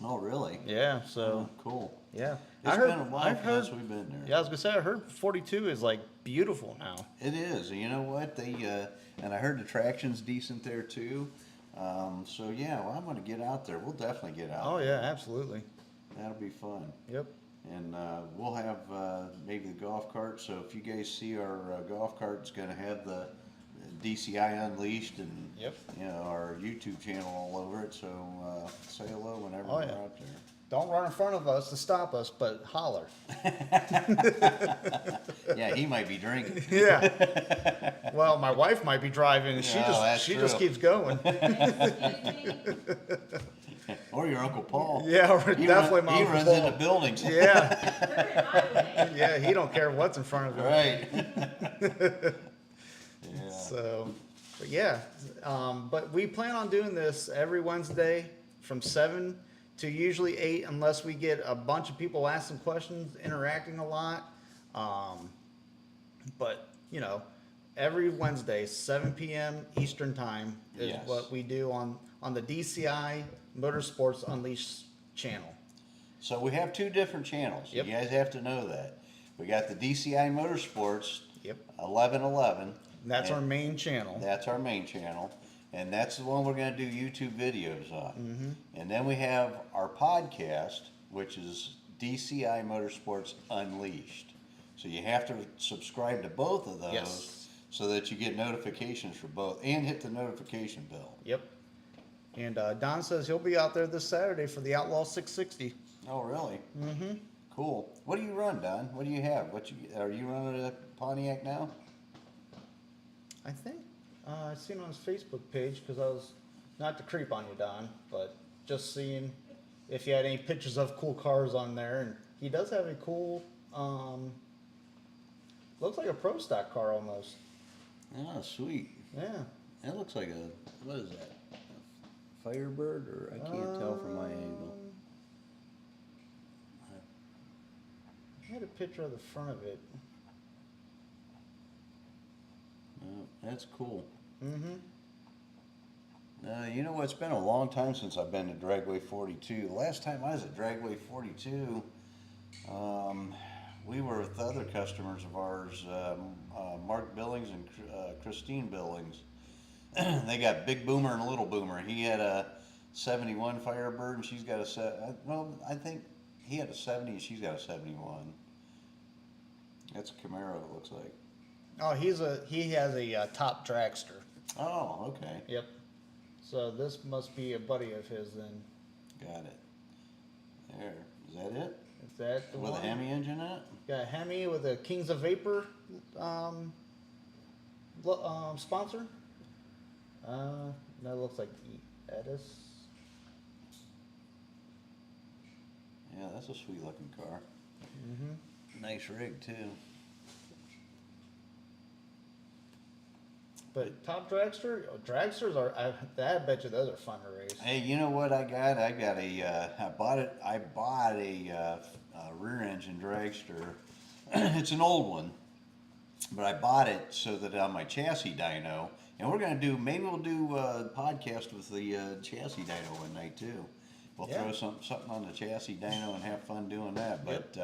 Oh, really? Yeah, so. Oh, cool. Yeah. It's been a while since we've been there. Yeah, I was going to say, I heard 42 is like beautiful now. It is. You know what? And I heard the traction's decent there too. So yeah, well, I'm going to get out there. We'll definitely get out. Oh, yeah, absolutely. That'll be fun. Yep. And we'll have maybe the golf cart. So if you guys see our golf cart, it's going to have the DCI Unleashed and Yep. you know, our YouTube channel all over it. So say hello whenever Oh, we're yeah. out there. Don't run in front of us to stop us, but holler. Yeah, he might be drinking. Yeah. Well, my wife might be driving, and she that's just true. keeps going. Or your Uncle Paul. Yeah, He definitely run, my He Uncle runs Paul. into buildings. Yeah. Yeah, he don't care what's in front of him. Right. Yeah. So, but yeah, but we plan on doing this every Wednesday from 7 to usually 8, unless we get a bunch of people asking questions, interacting a lot. But, you know, every Wednesday, 7 p.m. Eastern Time is Yes. what we do on the DCI Motorsports Unleashed channel. So we have two different channels. Yep. You guys have to know that. We got the DCI Motorsports Yep. 1111. That's and our main channel. That's our main channel. And that's the one we're going to do YouTube videos on. Mm-hmm. And then we have our podcast, which is DCI Motorsports Unleashed. So you have to subscribe to both of those Yes. so that you get notifications for both and hit the notification bell. Yep. And Don says he'll be out there this Saturday for the Outlaw 660. Oh, really? Mm-hmm. Cool. What do you run, Don? What do you have? Are you running a Pontiac now? I think. I seen on his Facebook page because I was, not to creep on you, Don, but just seeing if you had any pictures of cool cars on there. And he does have a cool, looks like a pro stock car almost. Oh, sweet. Yeah. That looks like a, what is that? A Firebird, or I can't tell from my angle. I had a picture of the front of it. Oh, that's cool. Mm-hmm. You know what? It's been a long time since I've been to Dragway 42. The last time I was at Dragway 42, we were with other customers of ours, Mark Billings and Christine Billings. They got Big Boomer and Little Boomer. He had a 71 Firebird, and she's got a I think he had a 70 and she's got a 71. That's a Camaro, it looks like. Oh, he has a top dragster. Oh, okay. Yep. So this must be a buddy of his then. Got it. There. Is that it? Is that the With one? a Hemi engine in it? Got a Hemi with a Kings of Vapor sponsor. That looks like Edis. Yeah, that's a sweet looking car. Mm-hmm. Nice rig too. But top dragsters are. I bet you those are fun to race. Hey, you know what I got? I got a. I bought a rear engine dragster. It's an old one, but I bought it so that on my chassis dyno, and we're gonna do. Maybe we'll do a podcast with the chassis dyno one night too. We'll throw something on the chassis dyno and have fun doing that. But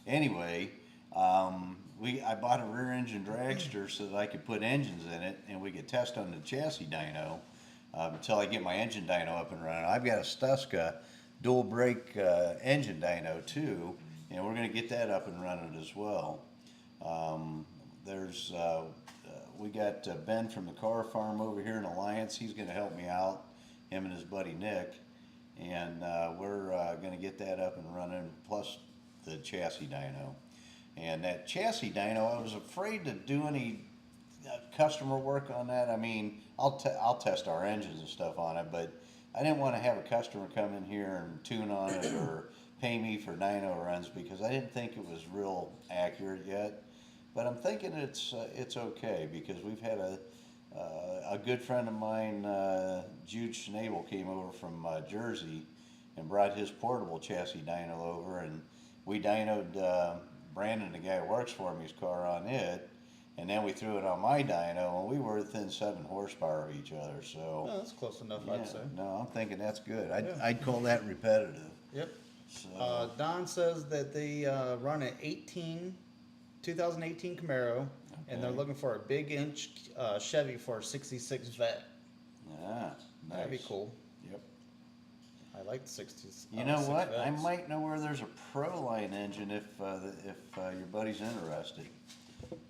anyway. I bought a rear engine dragster so that I could put engines in it and we could test on the chassis dyno until I get my engine dyno up and running. I've got a Stuska dual brake engine dyno too, and we're going to get that up and running as well. We got Ben from the car farm over here in Alliance. He's going to help me out, him and his buddy Nick, and we're going to get that up and running, plus the chassis dyno. And that chassis dyno, I was afraid to do any customer work on that. I mean, I'll test our engines and stuff on it, but I didn't want to have a customer come in here and tune on it or pay me for dyno runs because I didn't think it was real accurate yet. But I'm thinking it's okay because we've had a good friend of mine, Jude Schnabel, came over from Jersey and brought his portable chassis dyno over, and we dynoed Brandon, the guy who works for me, his car on it, and then we threw it on my dyno, and we were within 7 horsepower of each other. So Oh, that's close enough, yeah, I'd say. no, I'm thinking that's good. Yeah. I'd call that repetitive. Yep. So Don says that they run an 2018 Camaro, and they're Okay. looking for a big inch Chevy for a 66 Vet. nice. That'd be cool. Yep. I like the 60s. You know what? I Vets. might know where there's a Proline engine if your buddy's interested.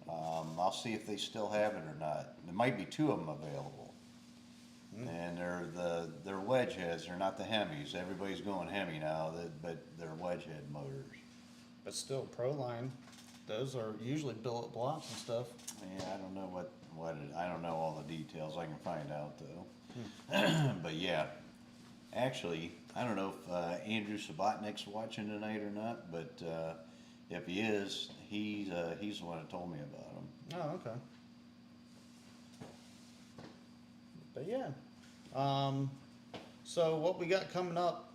I'll see if they still have it or not. There might be 2 of them available. And they're wedge heads. They're not the Hemis. Everybody's going Hemi now, but they're wedge head motors. But still, Proline, those are usually billet blocks and stuff. Yeah, I don't know I don't know all the details. I can find out though. But yeah, actually, I don't know if Andrew Subotnick's watching tonight or not, but if he is, he's the one that told me about him. Oh, okay. But yeah, so what we got coming up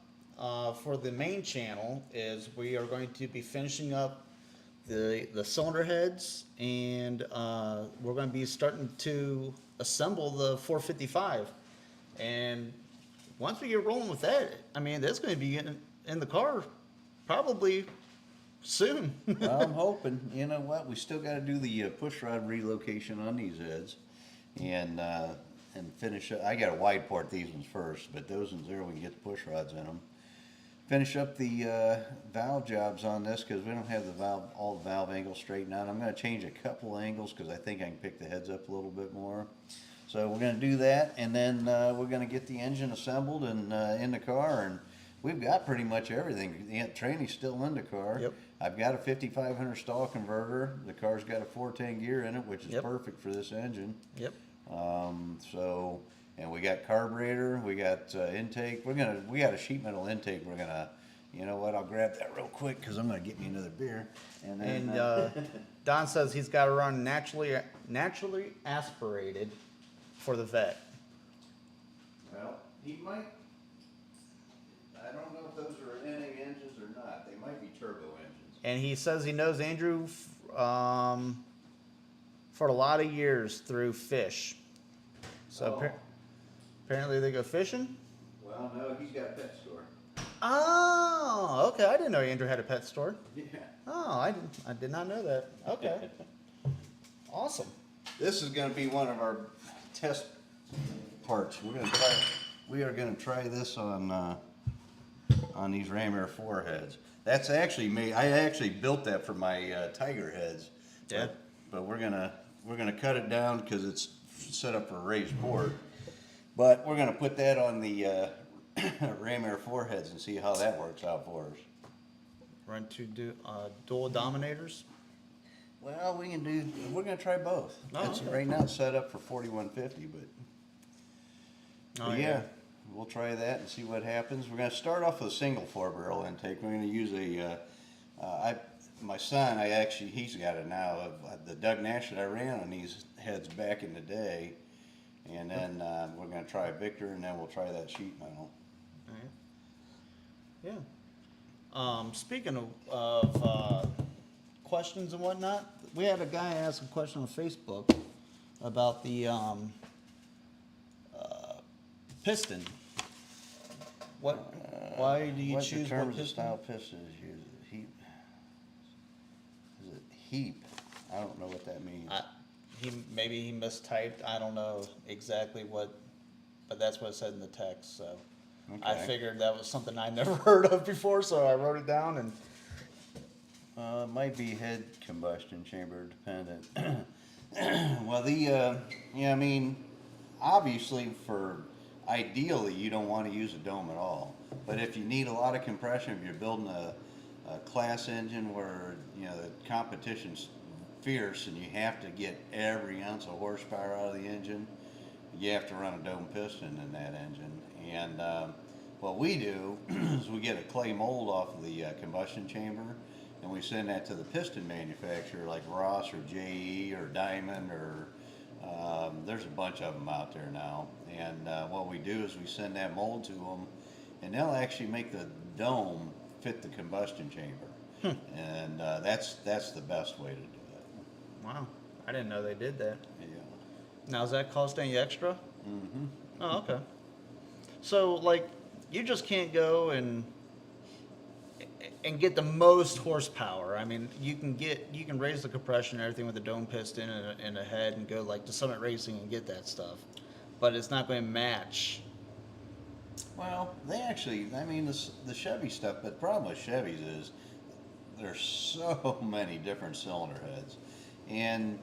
for the main channel is we are going to be finishing up the cylinder heads, and we're going to be starting to assemble the 455. And once we get rolling with that, I mean, that's going to be in the car probably soon. Well, I'm hoping. You know what? We still got to do the push rod relocation on these heads, and finish up. I got to wide port these ones first, but those ones there we can get the push rods in them. Finish up the valve jobs on this because we don't have all the valve angles straightened out. I'm going to change a couple angles because I think I can pick the heads up a little bit more. So we're going to do that, and then we're going to get the engine assembled and in the car, and we've got pretty much everything. The training's still in the car. Yep. I've got a 5500 stall converter. The car's got a 410 gear in it, which is Yep. perfect for this engine. Yep. So, and we got carburetor, we got intake. We got a sheet metal intake. We're gonna, you know what? I'll grab that real quick because I'm gonna get me another beer. And then, And Don says he's got to run naturally aspirated for the vet. well, he might. I don't know if those are NA engines or not. They might be turbo engines. And he says he knows Andrew for a lot of years through fish. So Oh. apparently they go fishing. Well, no, he's got a pet store. Oh, okay. I didn't know Andrew had a pet store. Yeah. Oh, I did not know that. Okay. Awesome. This is going to be one of our test parts. We are going to try this on these Ram Air 4 heads. That's actually me. I actually built that for my Tiger heads. Yeah. But we're gonna cut it down because it's set up for a raised board. But we're gonna put that on the Ram Air 4 heads and see how that works out for us. Run two dual dominators. Well, we're gonna try both. Oh, It's okay. right now it's set up for 4150, but yeah, we'll try that and see what happens. We're gonna start off with a single 4-barrel intake. We're gonna use my son, he's got it now. The Doug Nash that I ran on these heads back in the day, and then we're gonna try Victor, and then we'll try that sheet metal. All right. Yeah. Speaking of questions and whatnot, we had a guy ask a question on Facebook about the piston. Why do you What choose determines what the piston? style piston is used? Is it heap? I don't know what that means. Maybe he mistyped. I don't know exactly what, but that's what it said in the text. So I Okay. figured that was something I never heard of before, so I wrote it down. And It might be head combustion chamber dependent. Well, yeah, I mean, obviously ideally you don't want to use a dome at all. But if you need a lot of compression, if you're building a class engine where, you know, the competition's fierce and you have to get every ounce of horsepower out of the engine, you have to run a dome piston in that engine. And what we do is we get a clay mold off of the combustion chamber, and we send that to the piston manufacturer like Ross or JE or Diamond or there's a bunch of them out there now. And what we do is we send that mold to them, and they'll actually make the dome fit the combustion chamber. And that's the best way to do it. wow, I didn't know they did that. Yeah. Now, does that cost any extra? Mm-hmm. Oh, okay. So, like, you just can't go and get the most horsepower. I mean, you can raise the compression and everything with a dome piston and a head and go like to Summit Racing and get that stuff, but it's not going to match. Well, they actually, I mean, the Chevy stuff, but the problem with Chevys is there's so many different cylinder heads, and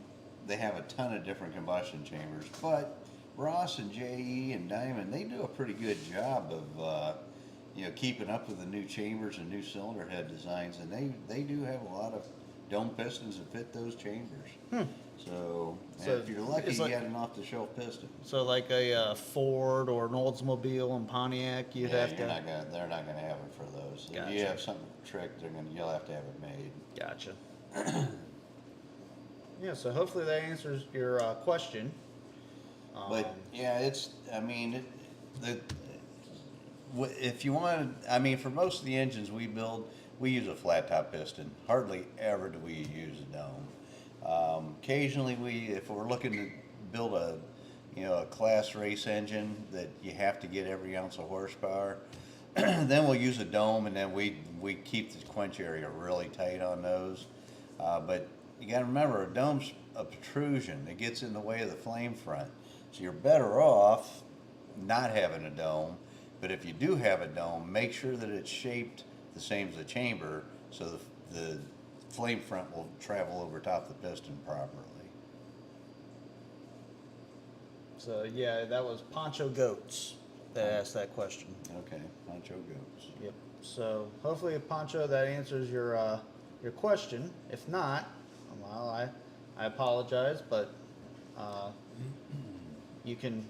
they have a ton of different combustion chambers. But Ross and JE and Diamond, they do a pretty good job of, you know, keeping up with the new chambers and new cylinder head designs, and they do have a lot of dome pistons that fit those chambers. So if you're lucky, it's you like- get an off-the-shelf piston. So, like a Ford or an Oldsmobile and Pontiac, you'd have to. they're not gonna have it for those. If Gotcha. you have something tricked, you'll have to have it made. Gotcha. Yeah, so hopefully that answers your question. But yeah, if you want, I mean, for most of the engines we build, we use a flat top piston. Hardly ever do we use a dome. Occasionally if we're looking to build a class race engine that you have to get every ounce of horsepower, then we'll use a dome, and then we keep the quench area really tight on those. But you got to remember, a dome's a protrusion. It gets in the way of the flame front. So you're better off not having a dome. But if you do have a dome, make sure that it's shaped the same as the chamber, so the flame front will travel over top of the piston properly. So yeah, that was Poncho Goats that asked that question. Okay, Poncho Goats. Yep. So hopefully, Poncho, that answers your question. If not, well, I apologize, but you can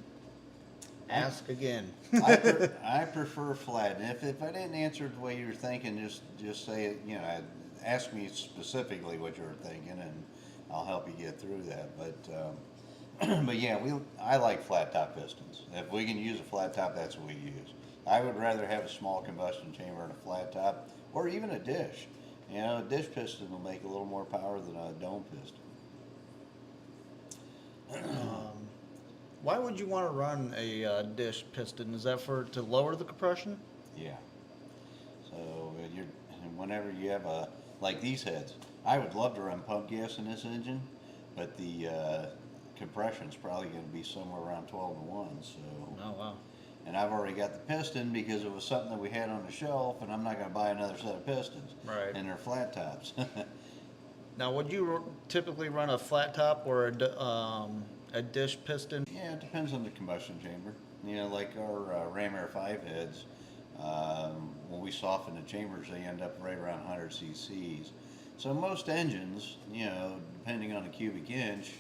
ask again. I prefer flat. And if I didn't answer the way you were thinking, just say it. You know, ask me specifically what you were thinking, and I'll help you get through that. But yeah, I like flat top pistons. If we can use a flat top, that's what we use. I would rather have a small combustion chamber and a flat top, or even a dish. You know, a dish piston will make a little more power than a dome piston. Why would you want to run a dish piston? Is that to lower the compression? Yeah. So whenever you have like these heads, I would love to run pump gas in this engine, but the compression's probably going to be somewhere around 12 to 1. So. Oh wow. And I've already got the piston because it was something that we had on the shelf, and I'm not going to buy another set of pistons. Right. And they're flat tops. Now, would you typically run a flat top or a dish piston? Yeah, it depends on the combustion chamber. You know, like our Ram Air 5 heads, when we soften the chambers, they end up right around 100 cc's. So most engines, you know, depending on the cubic inch,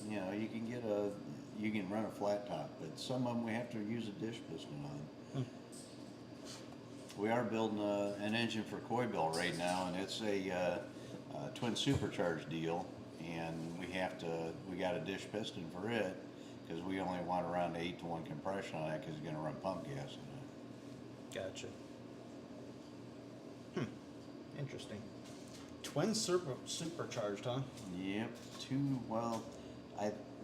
you know, you can run a flat top, but some of them we have to use a dish piston on. We are building an engine for Coybill right now, and it's a twin supercharged deal, and we got a dish piston for it because we only want around 8 to 1 compression on it because it's going to run pump gas in it. Gotcha. Interesting. Twin supercharged, huh? Yep,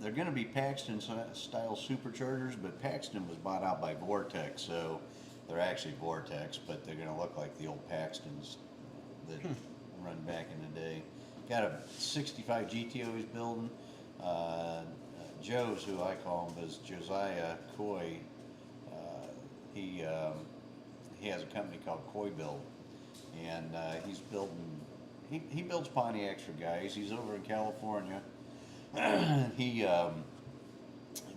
they're going to be Paxton style superchargers, but Paxton was bought out by Vortex, so they're actually Vortex, but they're going to look like the old Paxtons that run back in the day. Got a 65 GTO he's building. Joe's who I call him is Josiah Coy. He has a company called Coybill, and he's building. He builds Pontiacs for guys. He's over in California. He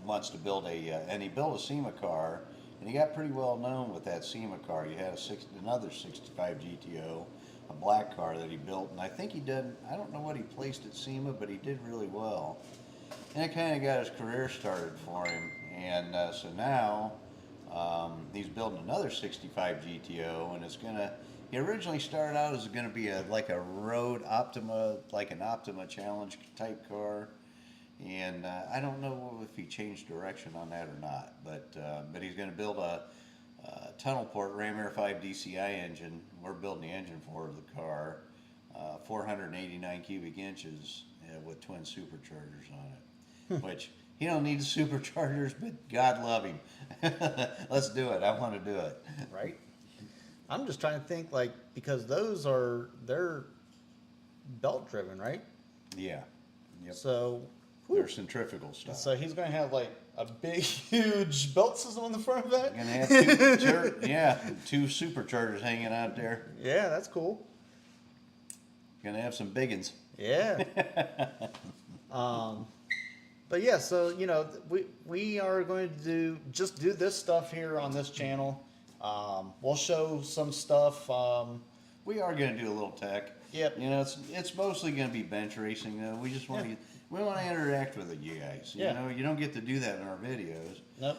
wants to build and he built a SEMA car, and he got pretty well known with that SEMA car. He had another 65 GTO, a black car that he built, and I think he did, I don't know what he placed at SEMA, but he did really well. And it kind of got his career started for him, and so now he's building another 65 GTO, and he originally started out as going to be like a road Optima, like an Optima Challenge type car. And I don't know if he changed direction on that or not, but he's going to build a tunnel port Ram Air 5 DCI engine. We're building the engine for the car, 489 cubic inches with twin superchargers on it, which he don't need the superchargers, but God love him. Let's do it. I want to do it. Right. I'm just trying to think, like, because they're belt driven, right? Yeah. Yep. So. They're centrifugal stuff. So he's going to have like a big, huge belt system on the front of that? Going to have two superchargers hanging out there. Yeah, that's cool. Going to have some biggins. Yeah. But yeah, so, you know, we are going to do this stuff here on this channel. We'll show some stuff. We are going to do a little tech. Yep. You know, it's mostly going to be bench racing. We just want to we want to interact with you guys. You know, you don't get to do that in our videos. Nope.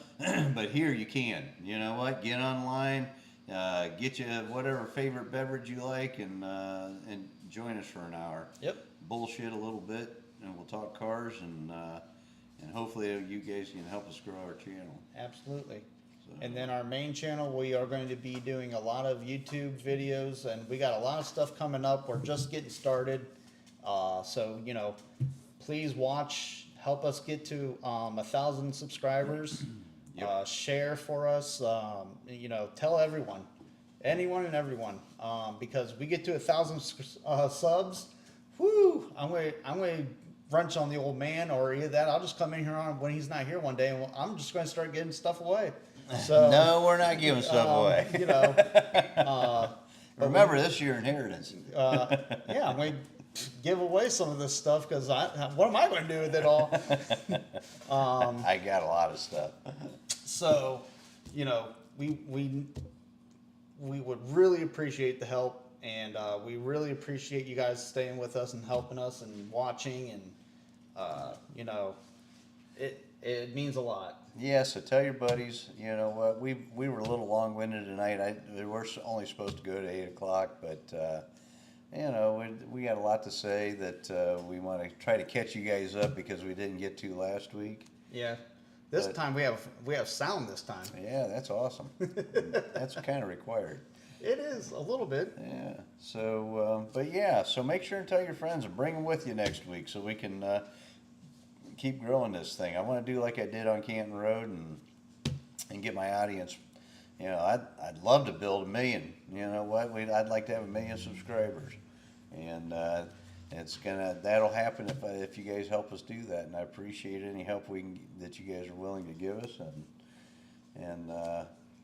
But here you can. You know what? Get online, get you whatever favorite beverage you like, and join us for an hour. Yep. Bullshit a little bit, and we'll talk cars, and hopefully you guys can help us grow our channel. Absolutely. And then our main channel, we are going to be doing a lot of YouTube videos, and we got a lot of stuff coming up. We're just getting started. So, you know, please watch, help us get to 1,000 subscribers. Yep. Share for us. You know, tell everyone, anyone and everyone, because we get to 1,000 subs. Whoo! I'm going to brunch on the old man, or either that. I'll just come in here on when he's not here one day, and I'm just going to start getting stuff away. So no, we're not giving stuff away. You know, remember, this is your inheritance. Yeah, I'm going to give away some of this stuff because what am I going to do with it all? I got a lot of stuff. So, you know, we would really appreciate the help, and we really appreciate you guys staying with us and helping us and watching, and you know, it means a lot. Yeah, so tell your buddies. You know what? We were a little long-winded tonight. We were only supposed to go to 8 o'clock, but you know we got a lot to say that we want to try to catch you guys up because we didn't get to last week. Yeah. This But- time we have sound this time. Yeah, that's awesome. That's kind of required. It is a little bit. Yeah. So, but yeah. So make sure and tell your friends and bring them with you next week so we can keep growing this thing. I want to do like I did on Canton Road and get my audience. You know, I'd love to build 1 million. You know what? I'd like to have 1 million subscribers, and that'll happen if you guys help us do that. And I appreciate any help that you guys are willing to give us, and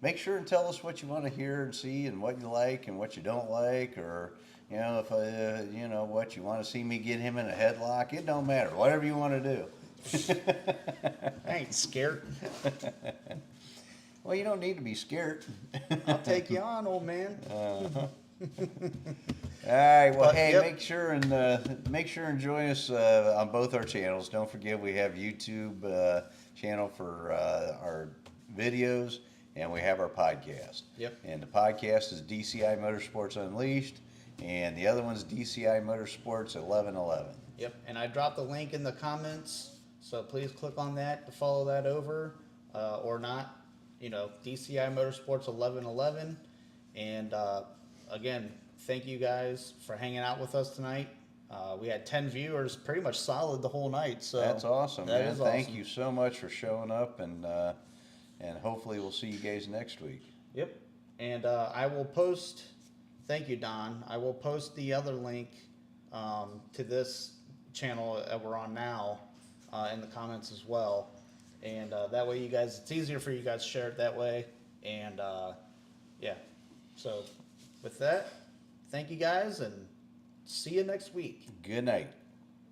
make sure and tell us what you want to hear and see, and what you like and what you don't like, or you know if you know what you want to see me get him in a headlock. It don't matter. Whatever you want to do. I ain't scared. Well, you don't need to be scared. I'll take you on, old man. All right. Well, But, hey, yep. make sure and join us on both our channels. Don't forget we have YouTube channel for our videos, and we have our podcast. Yep. And the podcast is DCI Motorsports Unleashed, and the other one's DCI Motorsports 1111. Yep. And I dropped the link in the comments, so please click on that to follow that over, or not. You know, DCI Motorsports 1111, and again, thank you guys for hanging out with us tonight. We had 10 viewers, pretty much solid the whole night. So That's awesome, that man. is Thank awesome. you so much for showing up, and hopefully we'll see you guys next week. Yep. And I will post. Thank you, Don. I will post the other link to this channel that we're on now in the comments as well. And that way, you guys, it's easier for you guys to share it that way. And yeah. So with that, thank you guys, and see you next week. Good night.